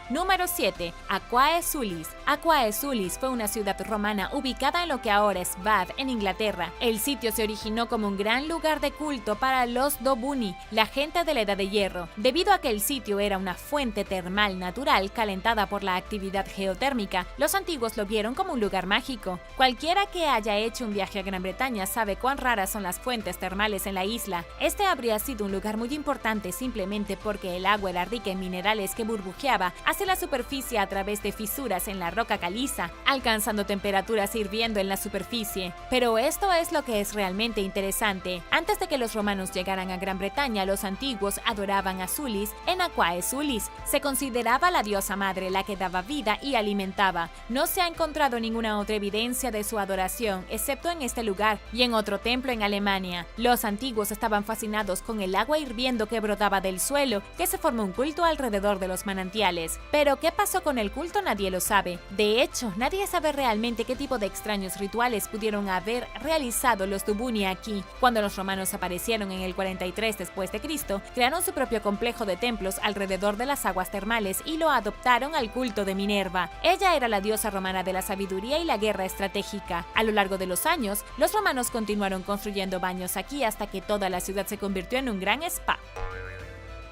Número 7. Aquae Sulis. Aquae Sulis fue una ciudad romana ubicada en lo que ahora es Bath, en Inglaterra. El sitio se originó como un gran lugar de culto para los Dobuni, la gente de la Edad de Hierro, debido a que el sitio era una fuente termal natural calentada por la actividad geotérmica. Los antiguos lo vieron como un lugar mágico. Cualquiera que haya hecho un viaje a Gran Bretaña sabe cuán raras son las fuentes termales en la isla. Este habría sido un lugar muy importante simplemente porque el agua era rica en minerales que burbujeaba hacia la superficie a través de fisuras en la roca caliza, alcanzando temperaturas hirviendo en la superficie. Pero esto es lo que es realmente interesante. Antes de que los romanos llegaran a Gran Bretaña, los antiguos adoraban a Sulis en Aquae Sulis. Se consideraba la diosa madre, la que daba vida y alimentaba. No se ha encontrado ninguna otra evidencia de su adoración, excepto en este lugar y en otro templo en Alemania. Los antiguos estaban fascinados con el agua hirviendo que brotaba del suelo, que se formó un culto alrededor de los manantiales. Pero ¿qué pasó con el culto? Nadie lo sabe. De hecho, nadie sabe realmente qué tipo de extraños rituales pudieron haber realizado los Tubuni aquí. Cuando los romanos aparecieron en el 43 después de Cristo, crearon su propio complejo de templos alrededor de las aguas termales y lo adoptaron al culto de Minerva. Ella era la diosa romana de la sabiduría y la guerra estratégica. A lo largo de los años, los romanos continuaron construyendo baños aquí hasta que toda la ciudad se convirtió en un gran spa.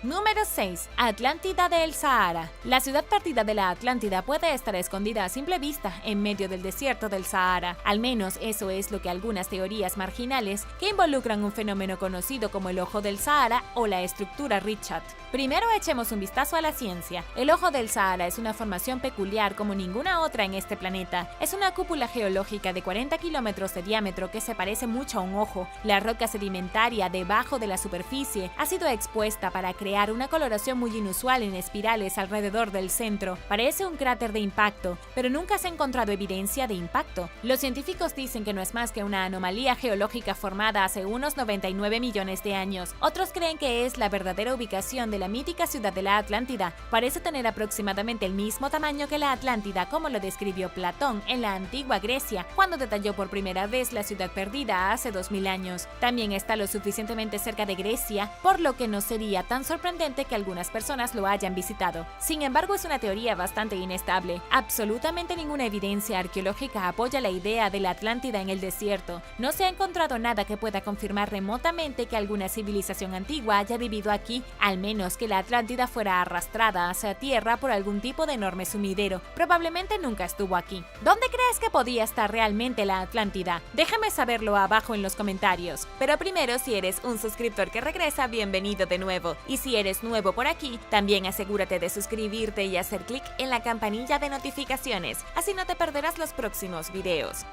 Número 6. Atlántida del Sahara. La ciudad perdida de la Atlántida puede estar escondida a simple vista en medio del desierto del Sahara. Al menos eso es lo que algunas teorías marginales que involucran un fenómeno conocido como el Ojo del Sahara o la estructura Richat. Primero echemos un vistazo a la ciencia. El Ojo del Sahara es una formación peculiar como ninguna otra en este planeta. Es una cúpula geológica de 40 kilómetros de diámetro que se parece mucho a un ojo. La roca sedimentaria debajo de la superficie ha sido expuesta para crear una coloración muy inusual en espirales alrededor del centro. Parece un cráter de impacto, pero nunca se ha encontrado evidencia de impacto. Los científicos dicen que no es más que una anomalía geológica formada hace unos 99 millones de años. Otros creen que es la verdadera ubicación de la mítica ciudad de la Atlántida. Parece tener aproximadamente el mismo tamaño que la Atlántida, como lo describió Platón en la antigua Grecia, cuando detalló por primera vez la ciudad perdida hace 2000 años. También está lo suficientemente cerca de Grecia, por lo que no sería tan sorprendente que algunas personas lo hayan visitado. Sin embargo, es una teoría bastante inestable. Absolutamente ninguna evidencia arqueológica apoya la idea de la Atlántida en el desierto. No se ha encontrado nada que pueda confirmar remotamente que alguna civilización antigua haya vivido aquí, al menos que la Atlántida fuera arrastrada hacia tierra por algún tipo de enorme sumidero. Probablemente nunca estuvo aquí. ¿Dónde crees que podía estar realmente la Atlántida? Déjame saberlo abajo en los comentarios. Pero primero, si eres un suscriptor que regresa, bienvenido de nuevo. Y si eres nuevo por aquí, también asegúrate de suscribirte y hacer clic en la campanilla de notificaciones, así no te perderás los próximos videos.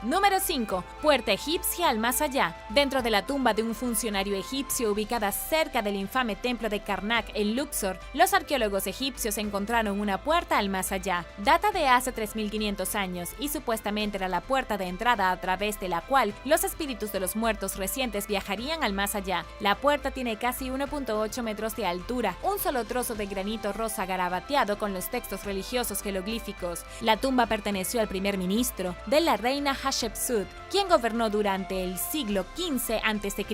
Número 5. Puerta egipcia al más allá. Dentro de la tumba de un funcionario egipcio ubicada cerca del infame templo de Karnak en Luxor, los arqueólogos egipcios encontraron una puerta al más allá. Data de hace 3500 años y supuestamente era la puerta de entrada a través de la cual los espíritus de los muertos recientes viajarían al más allá. La puerta tiene casi 1.8 metros de altura, un solo trozo de granito rosa garabateado con los textos religiosos jeroglíficos. La tumba perteneció al primer ministro de la reina Hatshepsut, quien gobernó durante el siglo XV a.C.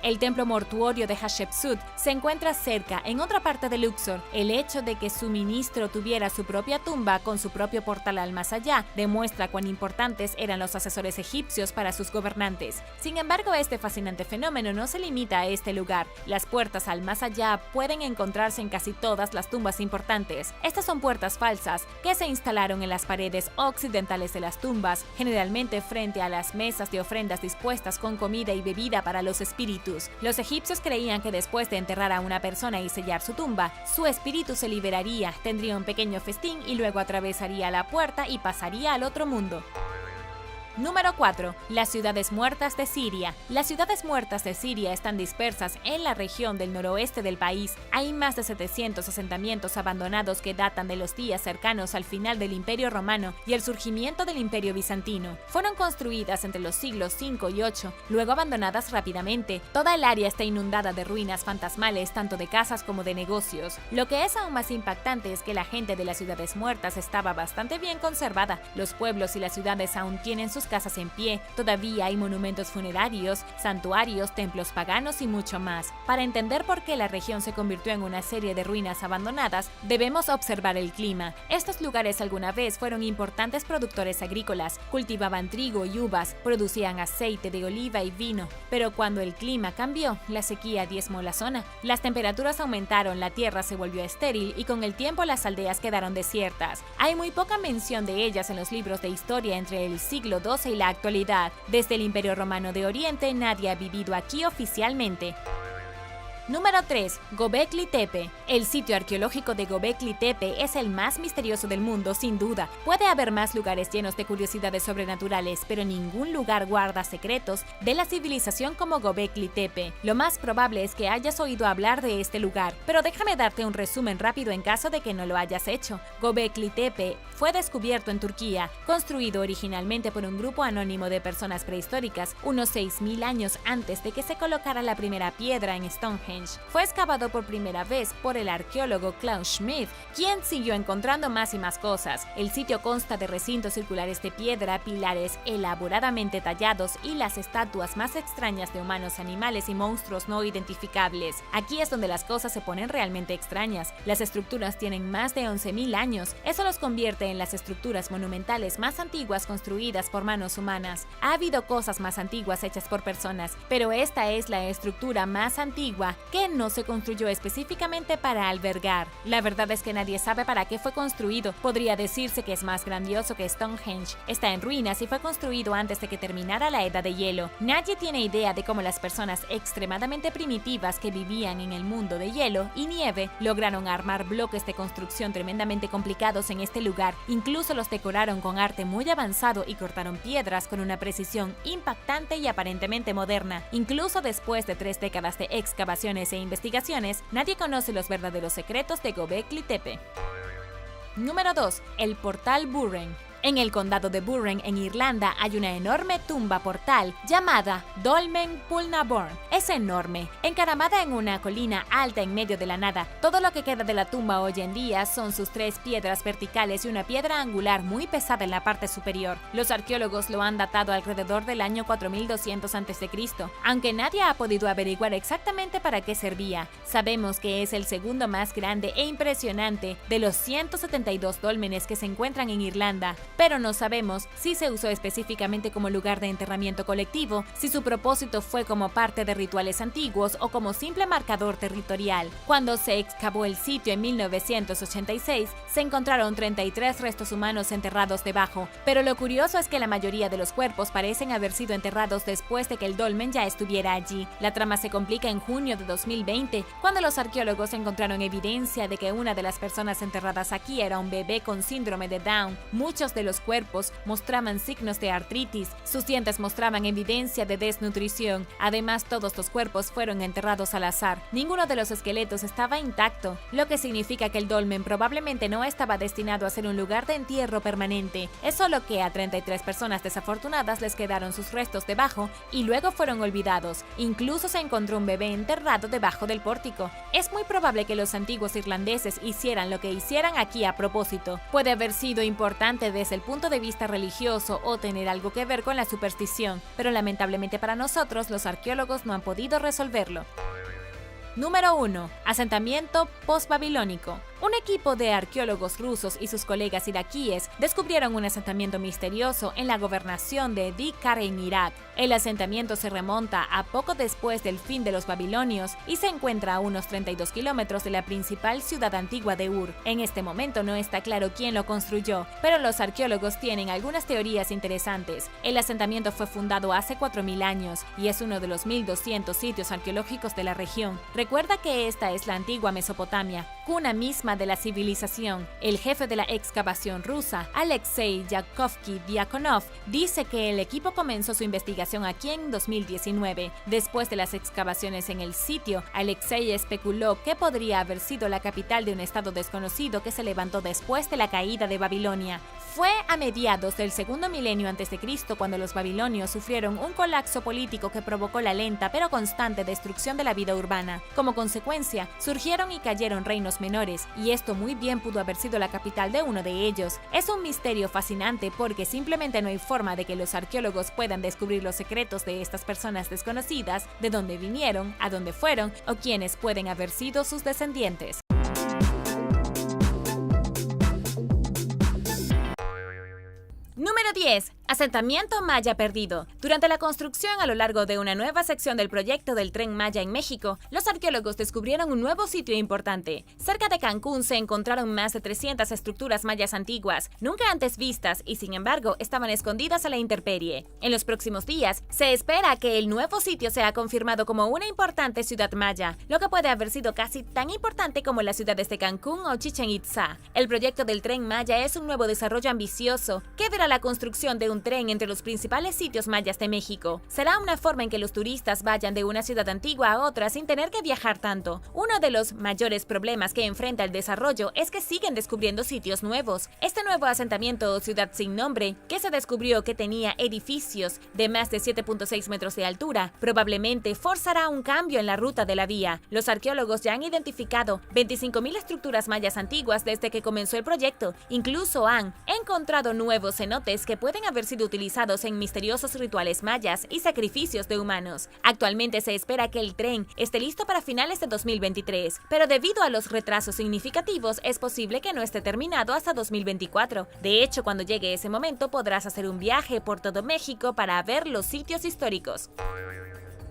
El templo mortuorio de Hatshepsut se encuentra cerca, en otra parte de Luxor. El hecho de que su ministro tuviera su propia tumba con su propio portal al más allá demuestra cuán importantes eran los asesores egipcios para sus gobernantes. Sin embargo, este fascinante fenómeno no se limita a este lugar. Las puertas al más allá pueden encontrarse en casi todas las tumbas importantes. Estas son puertas falsas que se instalaron en las paredes occidentales de las tumbas, generalmente frente a las mesas de ofrendas dispuestas con comida y bebida para los espíritus. Los egipcios creían que después de enterrar a una persona y sellar su tumba, su espíritu se liberaría, tendría un pequeño festín y luego atravesaría la puerta y pasaría al otro mundo. Número 4. Las ciudades muertas de Siria. Las ciudades muertas de Siria están dispersas en la región del noroeste del país. Hay más de 700 asentamientos abandonados que datan de los días cercanos al final del Imperio Romano y el surgimiento del Imperio Bizantino. Fueron construidas entre los siglos V y VIII, luego abandonadas rápidamente. Toda el área está inundada de ruinas fantasmales, tanto de casas como de negocios. Lo que es aún más impactante es que la gente de las ciudades muertas estaba bastante bien conservada. Los pueblos y las ciudades aún tienen sus casas en pie, todavía hay monumentos funerarios, santuarios, templos paganos y mucho más. Para entender por qué la región se convirtió en una serie de ruinas abandonadas, debemos observar el clima. Estos lugares alguna vez fueron importantes productores agrícolas, cultivaban trigo y uvas, producían aceite de oliva y vino, pero cuando el clima cambió, la sequía diezmó la zona. Las temperaturas aumentaron, la tierra se volvió estéril y con el tiempo las aldeas quedaron desiertas. Hay muy poca mención de ellas en los libros de historia entre el siglo XII y la actualidad. Desde el Imperio Romano de Oriente, nadie ha vivido aquí oficialmente. Número 3. Göbekli Tepe. El sitio arqueológico de Göbekli Tepe es el más misterioso del mundo, sin duda. Puede haber más lugares llenos de curiosidades sobrenaturales, pero ningún lugar guarda secretos de la civilización como Göbekli Tepe. Lo más probable es que hayas oído hablar de este lugar, pero déjame darte un resumen rápido en caso de que no lo hayas hecho. Göbekli Tepe fue descubierto en Turquía, construido originalmente por un grupo anónimo de personas prehistóricas, unos 6000 años antes de que se colocara la primera piedra en Stonehenge. Stonehenge fue excavado por primera vez por el arqueólogo Klaus Schmidt, quien siguió encontrando más y más cosas. El sitio consta de recintos circulares de piedra, pilares elaboradamente tallados y las estatuas más extrañas de humanos, animales y monstruos no identificables. Aquí es donde las cosas se ponen realmente extrañas. Las estructuras tienen más de 11.000 años. Eso los convierte en las estructuras monumentales más antiguas construidas por manos humanas. Ha habido cosas más antiguas hechas por personas, pero esta es la estructura más antigua que no se construyó específicamente para albergar. La verdad es que nadie sabe para qué fue construido. Podría decirse que es más grandioso que Stonehenge. Está en ruinas y fue construido antes de que terminara la Edad de Hielo. Nadie tiene idea de cómo las personas extremadamente primitivas que vivían en el mundo de hielo y nieve lograron armar bloques de construcción tremendamente complicados en este lugar. Incluso los decoraron con arte muy avanzado y cortaron piedras con una precisión impactante y aparentemente moderna. Incluso después de 3 décadas de excavaciones e investigaciones, nadie conoce los verdaderos secretos de Göbekli Tepe. Número 2. El portal Burren. En el condado de Burren, en Irlanda, hay una enorme tumba portal llamada Dolmen Pulnaborn. Es enorme, encaramada en una colina alta en medio de la nada. Todo lo que queda de la tumba hoy en día son sus 3 piedras verticales y una piedra angular muy pesada en la parte superior. Los arqueólogos lo han datado alrededor del año 4200 a.C., aunque nadie ha podido averiguar exactamente para qué servía. Sabemos que es el segundo más grande e impresionante de los 172 dólmenes que se encuentran en Irlanda, pero no sabemos si se usó específicamente como lugar de enterramiento colectivo, si su propósito fue como parte de rituales antiguos o como simple marcador territorial. Cuando se excavó el sitio en 1986, se encontraron 33 restos humanos enterrados debajo, pero lo curioso es que la mayoría de los cuerpos parecen haber sido enterrados después de que el dolmen ya estuviera allí. La trama se complica en junio de 2020, cuando los arqueólogos encontraron evidencia de que una de las personas enterradas aquí era un bebé con síndrome de Down. Muchos de los cuerpos mostraban signos de artritis, sus dientes mostraban evidencia de desnutrición. Además, todos los cuerpos fueron enterrados al azar. Ninguno de los esqueletos estaba intacto, lo que significa que el dolmen probablemente no estaba destinado a ser un lugar de entierro permanente. Es solo que a 33 personas desafortunadas les quedaron sus restos debajo y luego fueron olvidados. Incluso se encontró un bebé enterrado debajo del pórtico. Es muy probable que los antiguos irlandeses hicieran lo que hicieran aquí a propósito. Puede haber sido importante desde el punto de vista religioso o tener algo que ver con la superstición, pero lamentablemente para nosotros los arqueólogos no han podido resolverlo. Número 1. Asentamiento postbabilónico. Un equipo de arqueólogos rusos y sus colegas iraquíes descubrieron un asentamiento misterioso en la gobernación de Di-Qar en Irak. El asentamiento se remonta a poco después del fin de los babilonios y se encuentra a unos 32 kilómetros de la principal ciudad antigua de Ur. En este momento no está claro quién lo construyó, pero los arqueólogos tienen algunas teorías interesantes. El asentamiento fue fundado hace 4000 años y es uno de los 1200 sitios arqueológicos de la región. Recuerda que esta es la antigua Mesopotamia, cuna misma de la civilización. El jefe de la excavación rusa, Alexei Yakovsky-Diakonov, dice que el equipo comenzó su investigación aquí en 2019. Después de las excavaciones en el sitio, Alexei especuló que podría haber sido la capital de un estado desconocido que se levantó después de la caída de Babilonia. Fue a mediados del segundo milenio a.C. cuando los babilonios sufrieron un colapso político que provocó la lenta pero constante destrucción de la vida urbana. Como consecuencia, surgieron y cayeron reinos menores, y esto muy bien pudo haber sido la capital de uno de ellos. Es un misterio fascinante porque simplemente no hay forma de que los arqueólogos puedan descubrir los secretos de estas personas desconocidas, de dónde vinieron, a dónde fueron o quiénes pueden haber sido sus descendientes. Número 10. Asentamiento Maya perdido. Durante la construcción a lo largo de una nueva sección del proyecto del Tren Maya en México, los arqueólogos descubrieron un nuevo sitio importante. Cerca de Cancún se encontraron más de 300 estructuras mayas antiguas, nunca antes vistas y sin embargo estaban escondidas a la intemperie. En los próximos días, se espera que el nuevo sitio sea confirmado como una importante ciudad maya, lo que puede haber sido casi tan importante como las ciudades de Cancún o Chichén Itzá. El proyecto del Tren Maya es un nuevo desarrollo ambicioso que verá la construcción de un un tren entre los principales sitios mayas de México. Será una forma en que los turistas vayan de una ciudad antigua a otra sin tener que viajar tanto. Uno de los mayores problemas que enfrenta el desarrollo es que siguen descubriendo sitios nuevos. Este nuevo asentamiento o ciudad sin nombre, que se descubrió que tenía edificios de más de 7.6 metros de altura, probablemente forzará un cambio en la ruta de la vía. Los arqueólogos ya han identificado 25.000 estructuras mayas antiguas desde que comenzó el proyecto. Incluso han encontrado nuevos cenotes que pueden haber sido utilizados en misteriosos rituales mayas y sacrificios de humanos. Actualmente se espera que el tren esté listo para finales de 2023, pero debido a los retrasos significativos es posible que no esté terminado hasta 2024. De hecho, cuando llegue ese momento podrás hacer un viaje por todo México para ver los sitios históricos.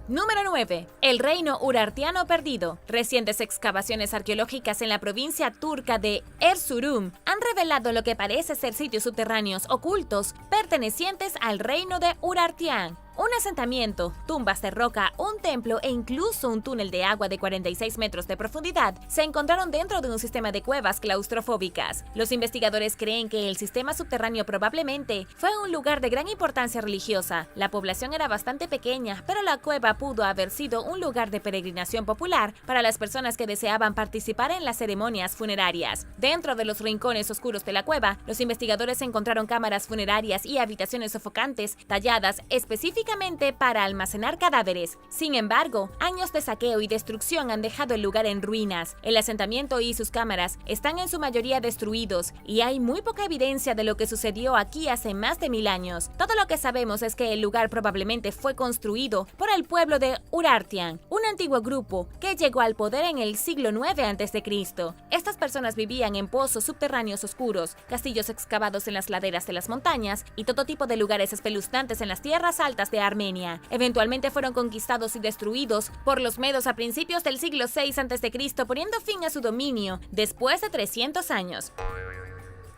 Número 9. El reino urartiano perdido. Recientes excavaciones arqueológicas en la provincia turca de Erzurum han revelado lo que parece ser sitios subterráneos ocultos pertenecientes al reino de Urartián. Un asentamiento, tumbas de roca, un templo e incluso un túnel de agua de 46 metros de profundidad se encontraron dentro de un sistema de cuevas claustrofóbicas. Los investigadores creen que el sistema subterráneo probablemente fue un lugar de gran importancia religiosa. La población era bastante pequeña, pero la cueva pudo haber sido un lugar de peregrinación popular para las personas que deseaban participar en las ceremonias funerarias. Dentro de los rincones oscuros de la cueva, los investigadores encontraron cámaras funerarias y habitaciones sofocantes talladas específicamente para almacenar cadáveres. Sin embargo, años de saqueo y destrucción han dejado el lugar en ruinas. El asentamiento y sus cámaras están en su mayoría destruidos y hay muy poca evidencia de lo que sucedió aquí hace más de 1000 años. Todo lo que sabemos es que el lugar probablemente fue construido por el pueblo de Urartian, un antiguo grupo que llegó al poder en el siglo IX a.C. Estas personas vivían en pozos subterráneos oscuros, castillos excavados en las laderas de las montañas y todo tipo de lugares espeluznantes en las tierras altas de Armenia. Eventualmente fueron conquistados y destruidos por los medos a principios del siglo VI a.C., poniendo fin a su dominio después de 300 años.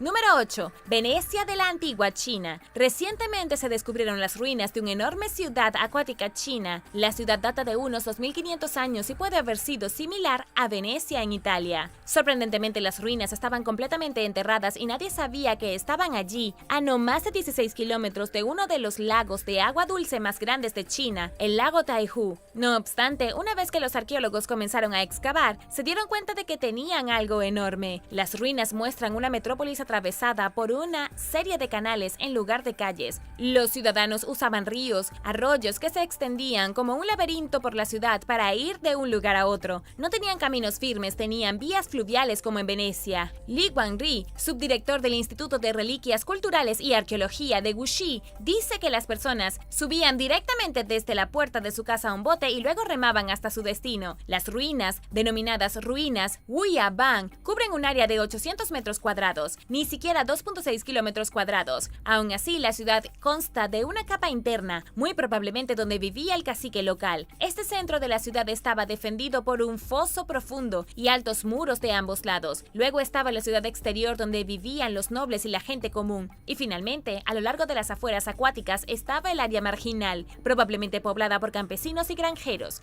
Número 8. Venecia de la antigua China. Recientemente se descubrieron las ruinas de una enorme ciudad acuática china. La ciudad data de unos 2500 años y puede haber sido similar a Venecia en Italia. Sorprendentemente, las ruinas estaban completamente enterradas y nadie sabía que estaban allí, a no más de 16 kilómetros de uno de los lagos de agua dulce más grandes de China, el lago Taihu. No obstante, una vez que los arqueólogos comenzaron a excavar, se dieron cuenta de que tenían algo enorme. Las ruinas muestran una metrópolis atravesada por una serie de canales en lugar de calles. Los ciudadanos usaban ríos, arroyos que se extendían como un laberinto por la ciudad para ir de un lugar a otro. No tenían caminos firmes, tenían vías fluviales como en Venecia. Li Guangri, subdirector del Instituto de Reliquias Culturales y Arqueología de Wuxi, dice que las personas subían directamente desde la puerta de su casa a un bote y luego remaban hasta su destino. Las ruinas, denominadas ruinas Wuyabang, cubren un área de 800 metros cuadrados. Ni siquiera 2.6 kilómetros cuadrados. Aún así, la ciudad consta de una capa interna, muy probablemente donde vivía el cacique local. Este centro de la ciudad estaba defendido por un foso profundo y altos muros de ambos lados. Luego estaba la ciudad exterior donde vivían los nobles y la gente común. Y finalmente, a lo largo de las afueras acuáticas estaba el área marginal, probablemente poblada por campesinos y granjeros.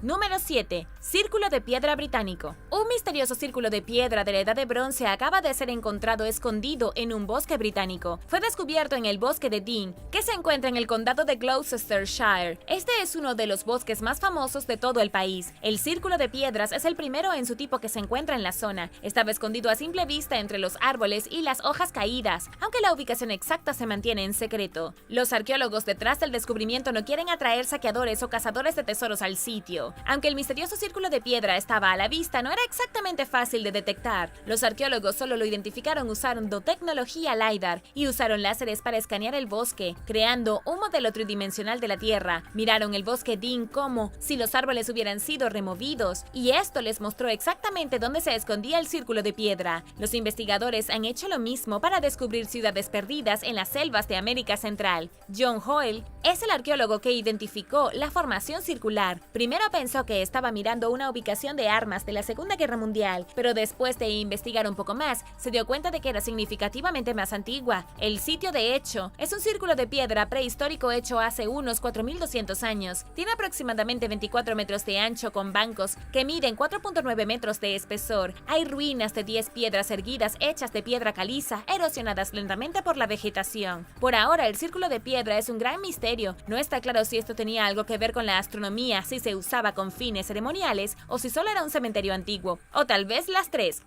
Número 7. Círculo de piedra británico. Un misterioso círculo de piedra de la Edad de Bronce acaba de ser encontrado escondido en un bosque británico. Fue descubierto en el bosque de Dean, que se encuentra en el condado de Gloucestershire. Este es uno de los bosques más famosos de todo el país. El círculo de piedras es el primero en su tipo que se encuentra en la zona. Estaba escondido a simple vista entre los árboles y las hojas caídas, aunque la ubicación exacta se mantiene en secreto. Los arqueólogos detrás del descubrimiento no quieren atraer saqueadores o cazadores de tesoros al sitio. Aunque el misterioso círculo de piedra estaba a la vista, no era exactamente fácil de detectar. Los arqueólogos solo lo identificaron usando tecnología LiDAR y usaron láseres para escanear el bosque, creando un modelo tridimensional de la Tierra. Miraron el bosque Dean como si los árboles hubieran sido removidos, y esto les mostró exactamente dónde se escondía el círculo de piedra. Los investigadores han hecho lo mismo para descubrir ciudades perdidas en las selvas de América Central. John Hoyle es el arqueólogo que identificó la formación circular. Primero pensó que estaba mirando una ubicación de armas de la Segunda Guerra Mundial, pero después de investigar un poco más, se dio cuenta de que era significativamente más antigua. El sitio, de hecho, es un círculo de piedra prehistórico hecho hace unos 4.200 años. Tiene aproximadamente 24 metros de ancho con bancos que miden 4.9 metros de espesor. Hay ruinas de 10 piedras erguidas hechas de piedra caliza, erosionadas lentamente por la vegetación. Por ahora, el círculo de piedra es un gran misterio. No está claro si esto tenía algo que ver con la astronomía, si se usaba con fines ceremoniales o si solo era un cementerio antiguo, o tal vez las tres.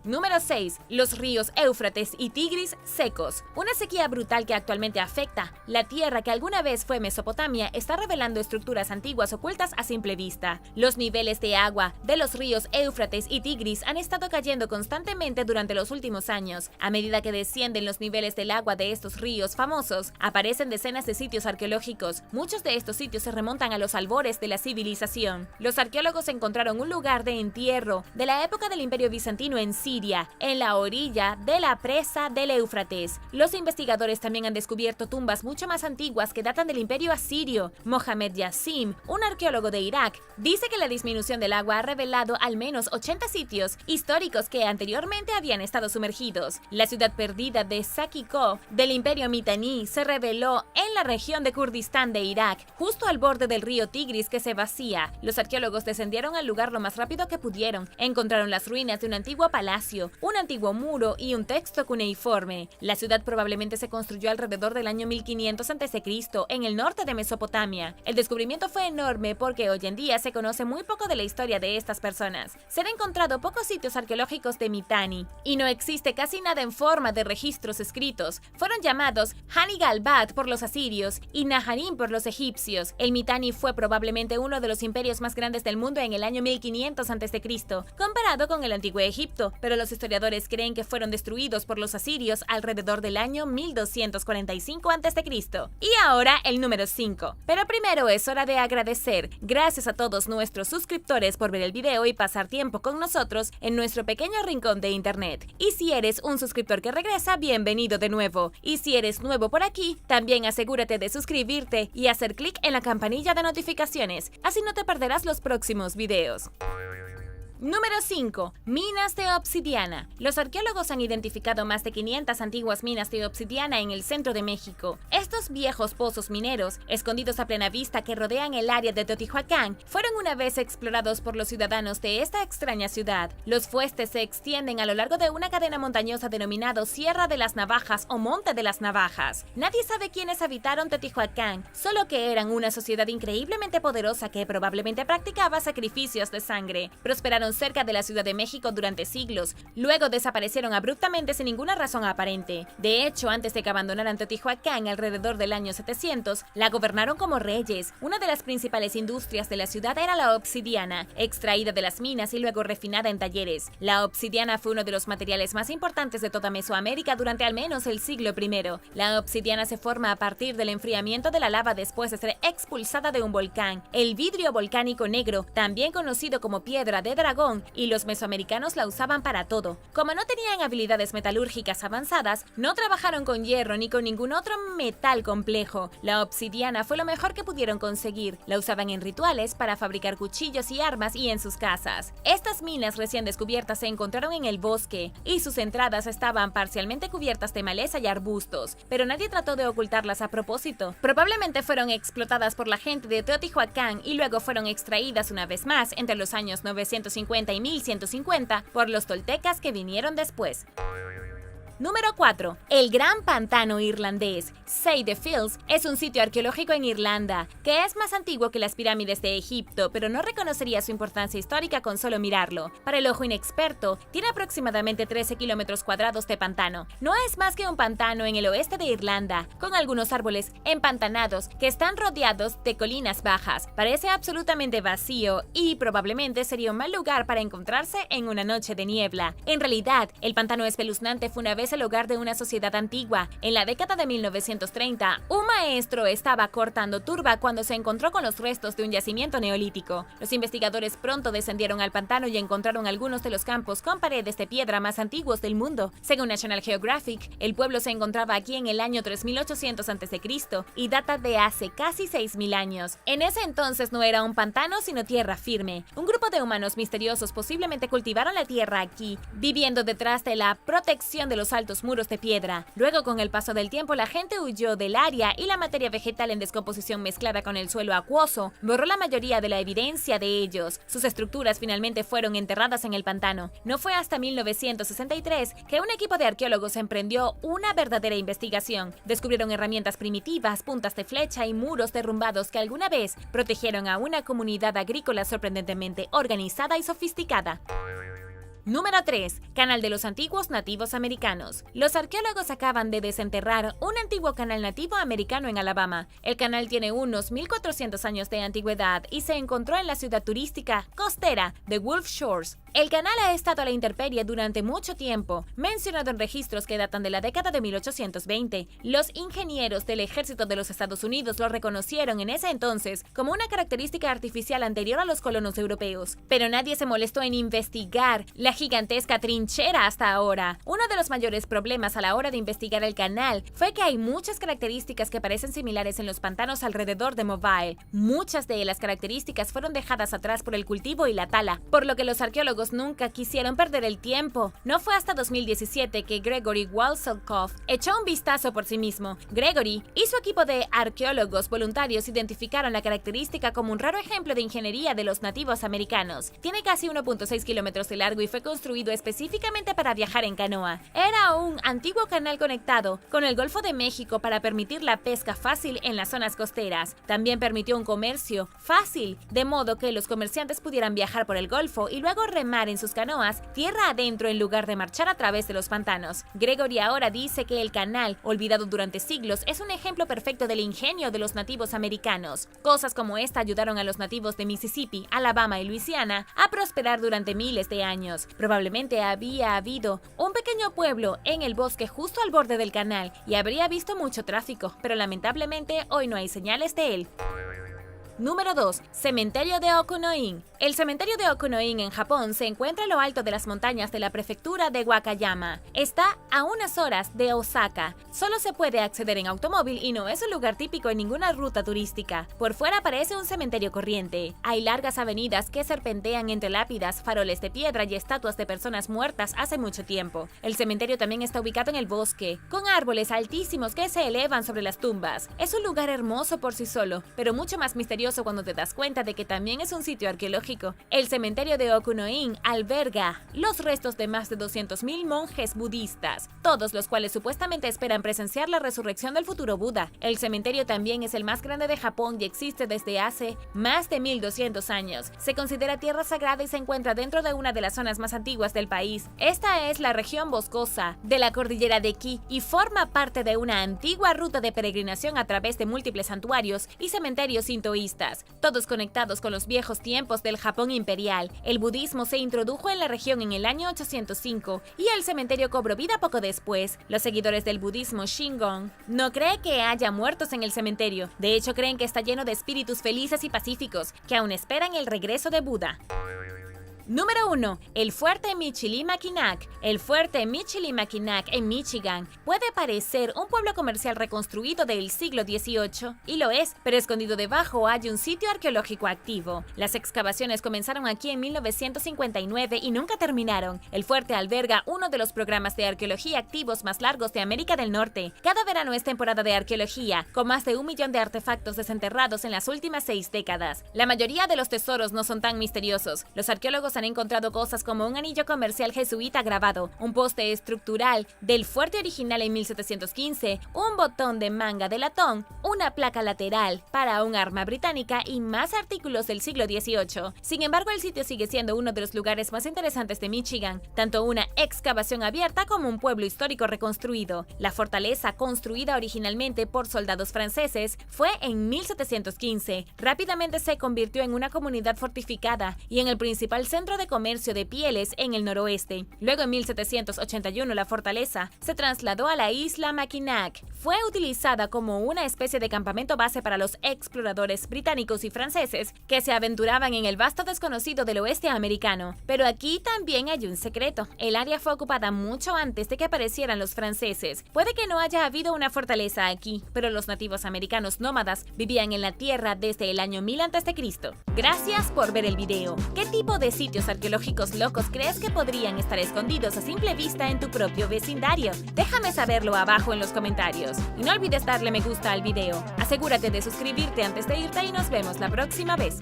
Número 6. Los ríos Éufrates y Tigris secos. Una sequía brutal que actualmente afecta. La tierra que alguna vez fue Mesopotamia está revelando estructuras antiguas ocultas a simple vista. Los niveles de agua de los ríos Éufrates y Tigris han estado cayendo constantemente durante los últimos años. A medida que descienden los niveles del agua de estos ríos famosos, aparecen decenas de sitios arqueológicos. Muchos de estos sitios se remontan a los albores de la civilización. Los arqueólogos encontraron un lugar de entierro de la época del Imperio Bizantino en Siria, en la orilla de la presa del Éufrates. Los investigadores también han descubierto tumbas mucho más antiguas que datan del Imperio Asirio. Mohamed Yassim, un arqueólogo de Irak, dice que la disminución del agua ha revelado al menos 80 sitios históricos que anteriormente habían estado sumergidos. La ciudad perdida de Sakiko del Imperio Mitanni se reveló en la región de Kurdistán de Irak, justo al borde del río Tigris que se vacía. Los arqueólogos descendieron al lugar lo más rápido que pudieron. Encontraron las ruinas de un antiguo palacio, un antiguo muro y un texto cuneiforme. La ciudad probablemente se construyó alrededor del año 1500 a.C. en el norte de Mesopotamia. El descubrimiento fue enorme porque hoy en día se conoce muy poco de la historia de estas personas. Se han encontrado pocos sitios arqueológicos de Mitanni y no existe casi nada en forma de registros escritos. Fueron llamados Hani-Galbat por los asirios y Naharim por los egipcios. El Mitanni fue probablemente uno de los imperios más grandes del mundo en el año 1500 a.C., comparado con el antiguo Egipto, pero los historiadores creen que fueron destruidos por los asirios alrededor del año 1245 a.C. Y ahora el número 5. Pero primero es hora de agradecer. Gracias a todos nuestros suscriptores por ver el video y pasar tiempo con nosotros en nuestro pequeño rincón de internet. Y si eres un suscriptor que regresa, bienvenido de nuevo. Y si eres nuevo por aquí, también asegúrate de suscribirte y hacer clic en la campanilla de notificaciones. Así no te perderás los próximos videos. Número 5. Minas de obsidiana. Los arqueólogos han identificado más de 500 antiguas minas de obsidiana en el centro de México. Estos viejos pozos mineros, escondidos a plena vista que rodean el área de Teotihuacán, fueron una vez explorados por los ciudadanos de esta extraña ciudad. Los fuestes se extienden a lo largo de una cadena montañosa denominado Sierra de las Navajas o Monte de las Navajas. Nadie sabe quiénes habitaron Teotihuacán, solo que eran una sociedad increíblemente poderosa que probablemente practicaba sacrificios de sangre. Prosperaron cerca de la Ciudad de México durante siglos, luego desaparecieron abruptamente sin ninguna razón aparente. De hecho, antes de que abandonaran Teotihuacán alrededor del año 700, la gobernaron como reyes. Una de las principales industrias de la ciudad era la obsidiana, extraída de las minas y luego refinada en talleres. La obsidiana fue uno de los materiales más importantes de toda Mesoamérica durante al menos el siglo I. La obsidiana se forma a partir del enfriamiento de la lava después de ser expulsada de un volcán. El vidrio volcánico negro, también conocido como piedra de dragón, y los mesoamericanos la usaban para todo. Como no tenían habilidades metalúrgicas avanzadas, no trabajaron con hierro ni con ningún otro metal complejo. La obsidiana fue lo mejor que pudieron conseguir. La usaban en rituales, para fabricar cuchillos y armas y en sus casas. Estas minas recién descubiertas se encontraron en el bosque y sus entradas estaban parcialmente cubiertas de maleza y arbustos, pero nadie trató de ocultarlas a propósito. Probablemente fueron explotadas por la gente de Teotihuacán y luego fueron extraídas una vez más entre los años 950 y 1150 por los toltecas que vinieron después. Número 4. El Gran Pantano Irlandés. Say the Fields es un sitio arqueológico en Irlanda, que es más antiguo que las pirámides de Egipto, pero no reconocería su importancia histórica con solo mirarlo. Para el ojo inexperto, tiene aproximadamente 13 kilómetros cuadrados de pantano. No es más que un pantano en el oeste de Irlanda, con algunos árboles empantanados que están rodeados de colinas bajas. Parece absolutamente vacío y probablemente sería un mal lugar para encontrarse en una noche de niebla. En realidad, el pantano espeluznante fue una vez el hogar de una sociedad antigua. En la década de 1930, un maestro estaba cortando turba cuando se encontró con los restos de un yacimiento neolítico. Los investigadores pronto descendieron al pantano y encontraron algunos de los campos con paredes de piedra más antiguos del mundo. Según National Geographic, el pueblo se encontraba aquí en el año 3800 a.C. y data de hace casi 6000 años. En ese entonces no era un pantano, sino tierra firme. Un grupo de humanos misteriosos posiblemente cultivaron la tierra aquí, viviendo detrás de la protección de los altos muros de piedra. Luego, con el paso del tiempo, la gente huyó del área y la materia vegetal en descomposición mezclada con el suelo acuoso borró la mayoría de la evidencia de ellos. Sus estructuras finalmente fueron enterradas en el pantano. No fue hasta 1963 que un equipo de arqueólogos emprendió una verdadera investigación. Descubrieron herramientas primitivas, puntas de flecha y muros derrumbados que alguna vez protegieron a una comunidad agrícola sorprendentemente organizada y sofisticada. Número 3. Canal de los antiguos nativos americanos. Los arqueólogos acaban de desenterrar un antiguo canal nativo americano en Alabama. El canal tiene unos 1400 años de antigüedad y se encontró en la ciudad turística costera de Gulf Shores. El canal ha estado a la intemperie durante mucho tiempo, mencionado en registros que datan de la década de 1820. Los ingenieros del ejército de los Estados Unidos lo reconocieron en ese entonces como una característica artificial anterior a los colonos europeos. Pero nadie se molestó en investigar la gigantesca trinchera hasta ahora. Uno de los mayores problemas a la hora de investigar el canal fue que hay muchas características que parecen similares en los pantanos alrededor de Mobile. Muchas de las características fueron dejadas atrás por el cultivo y la tala, por lo que los arqueólogos nunca quisieron perder el tiempo. No fue hasta 2017 que Gregory Walselkoff echó un vistazo por sí mismo. Gregory y su equipo de arqueólogos voluntarios identificaron la característica como un raro ejemplo de ingeniería de los nativos americanos. Tiene casi 1.6 kilómetros de largo y fue construido específicamente para viajar en canoa. Era un antiguo canal conectado con el Golfo de México para permitir la pesca fácil en las zonas costeras. También permitió un comercio fácil, de modo que los comerciantes pudieran viajar por el Golfo y luego remar en sus canoas tierra adentro en lugar de marchar a través de los pantanos. Gregory ahora dice que el canal, olvidado durante siglos, es un ejemplo perfecto del ingenio de los nativos americanos. Cosas como esta ayudaron a los nativos de Mississippi, Alabama y Luisiana a prosperar durante miles de años. Probablemente había habido un pequeño pueblo en el bosque justo al borde del canal y habría visto mucho tráfico, pero lamentablemente hoy no hay señales de él. Número 2. Cementerio de Okunoin. El cementerio de Okunoin en Japón se encuentra a lo alto de las montañas de la prefectura de Wakayama. Está a unas horas de Osaka. Solo se puede acceder en automóvil y no es un lugar típico en ninguna ruta turística. Por fuera parece un cementerio corriente. Hay largas avenidas que serpentean entre lápidas, faroles de piedra y estatuas de personas muertas hace mucho tiempo. El cementerio también está ubicado en el bosque, con árboles altísimos que se elevan sobre las tumbas. Es un lugar hermoso por sí solo, pero mucho más misterioso cuando te das cuenta de que también es un sitio arqueológico. El cementerio de Okunoin alberga los restos de más de 200.000 monjes budistas, todos los cuales supuestamente esperan presenciar la resurrección del futuro Buda. El cementerio también es el más grande de Japón y existe desde hace más de 1200 años. Se considera tierra sagrada y se encuentra dentro de una de las zonas más antiguas del país. Esta es la región boscosa de la cordillera de Ki y forma parte de una antigua ruta de peregrinación a través de múltiples santuarios y cementerios sintoístas, todos conectados con los viejos tiempos del Japón imperial. El budismo se introdujo en la región en el año 805 y el cementerio cobró vida poco después. Los seguidores del budismo Shingon no creen que haya muertos en el cementerio. De hecho, creen que está lleno de espíritus felices y pacíficos que aún esperan el regreso de Buda. Número 1. El fuerte Michilimackinac. El fuerte Michilimackinac en Michigan puede parecer un pueblo comercial reconstruido del siglo XVIII, y lo es, pero escondido debajo hay un sitio arqueológico activo. Las excavaciones comenzaron aquí en 1959 y nunca terminaron. El fuerte alberga uno de los programas de arqueología activos más largos de América del Norte. Cada verano es temporada de arqueología, con más de 1 millón de artefactos desenterrados en las últimas 6 décadas. La mayoría de los tesoros no son tan misteriosos. Los arqueólogos han encontrado cosas como un anillo comercial jesuita grabado, un poste estructural del fuerte original en 1715, un botón de manga de latón, una placa lateral para un arma británica y más artículos del siglo XVIII. Sin embargo, el sitio sigue siendo uno de los lugares más interesantes de Michigan, tanto una excavación abierta como un pueblo histórico reconstruido. La fortaleza, construida originalmente por soldados franceses, fue en 1715. Rápidamente se convirtió en una comunidad fortificada y en el principal centro centro de comercio de pieles en el noroeste. Luego, en 1781, la fortaleza se trasladó a la isla Mackinac. Fue utilizada como una especie de campamento base para los exploradores británicos y franceses que se aventuraban en el vasto desconocido del oeste americano. Pero aquí también hay un secreto. El área fue ocupada mucho antes de que aparecieran los franceses. Puede que no haya habido una fortaleza aquí, pero los nativos americanos nómadas vivían en la tierra desde el año 1000 a.C. Gracias por ver el video. ¿Qué tipo de sitios arqueológicos locos crees que podrían estar escondidos a simple vista en tu propio vecindario? Déjame saberlo abajo en los comentarios. Y no olvides darle me gusta al video. Asegúrate de suscribirte antes de irte y nos vemos la próxima vez.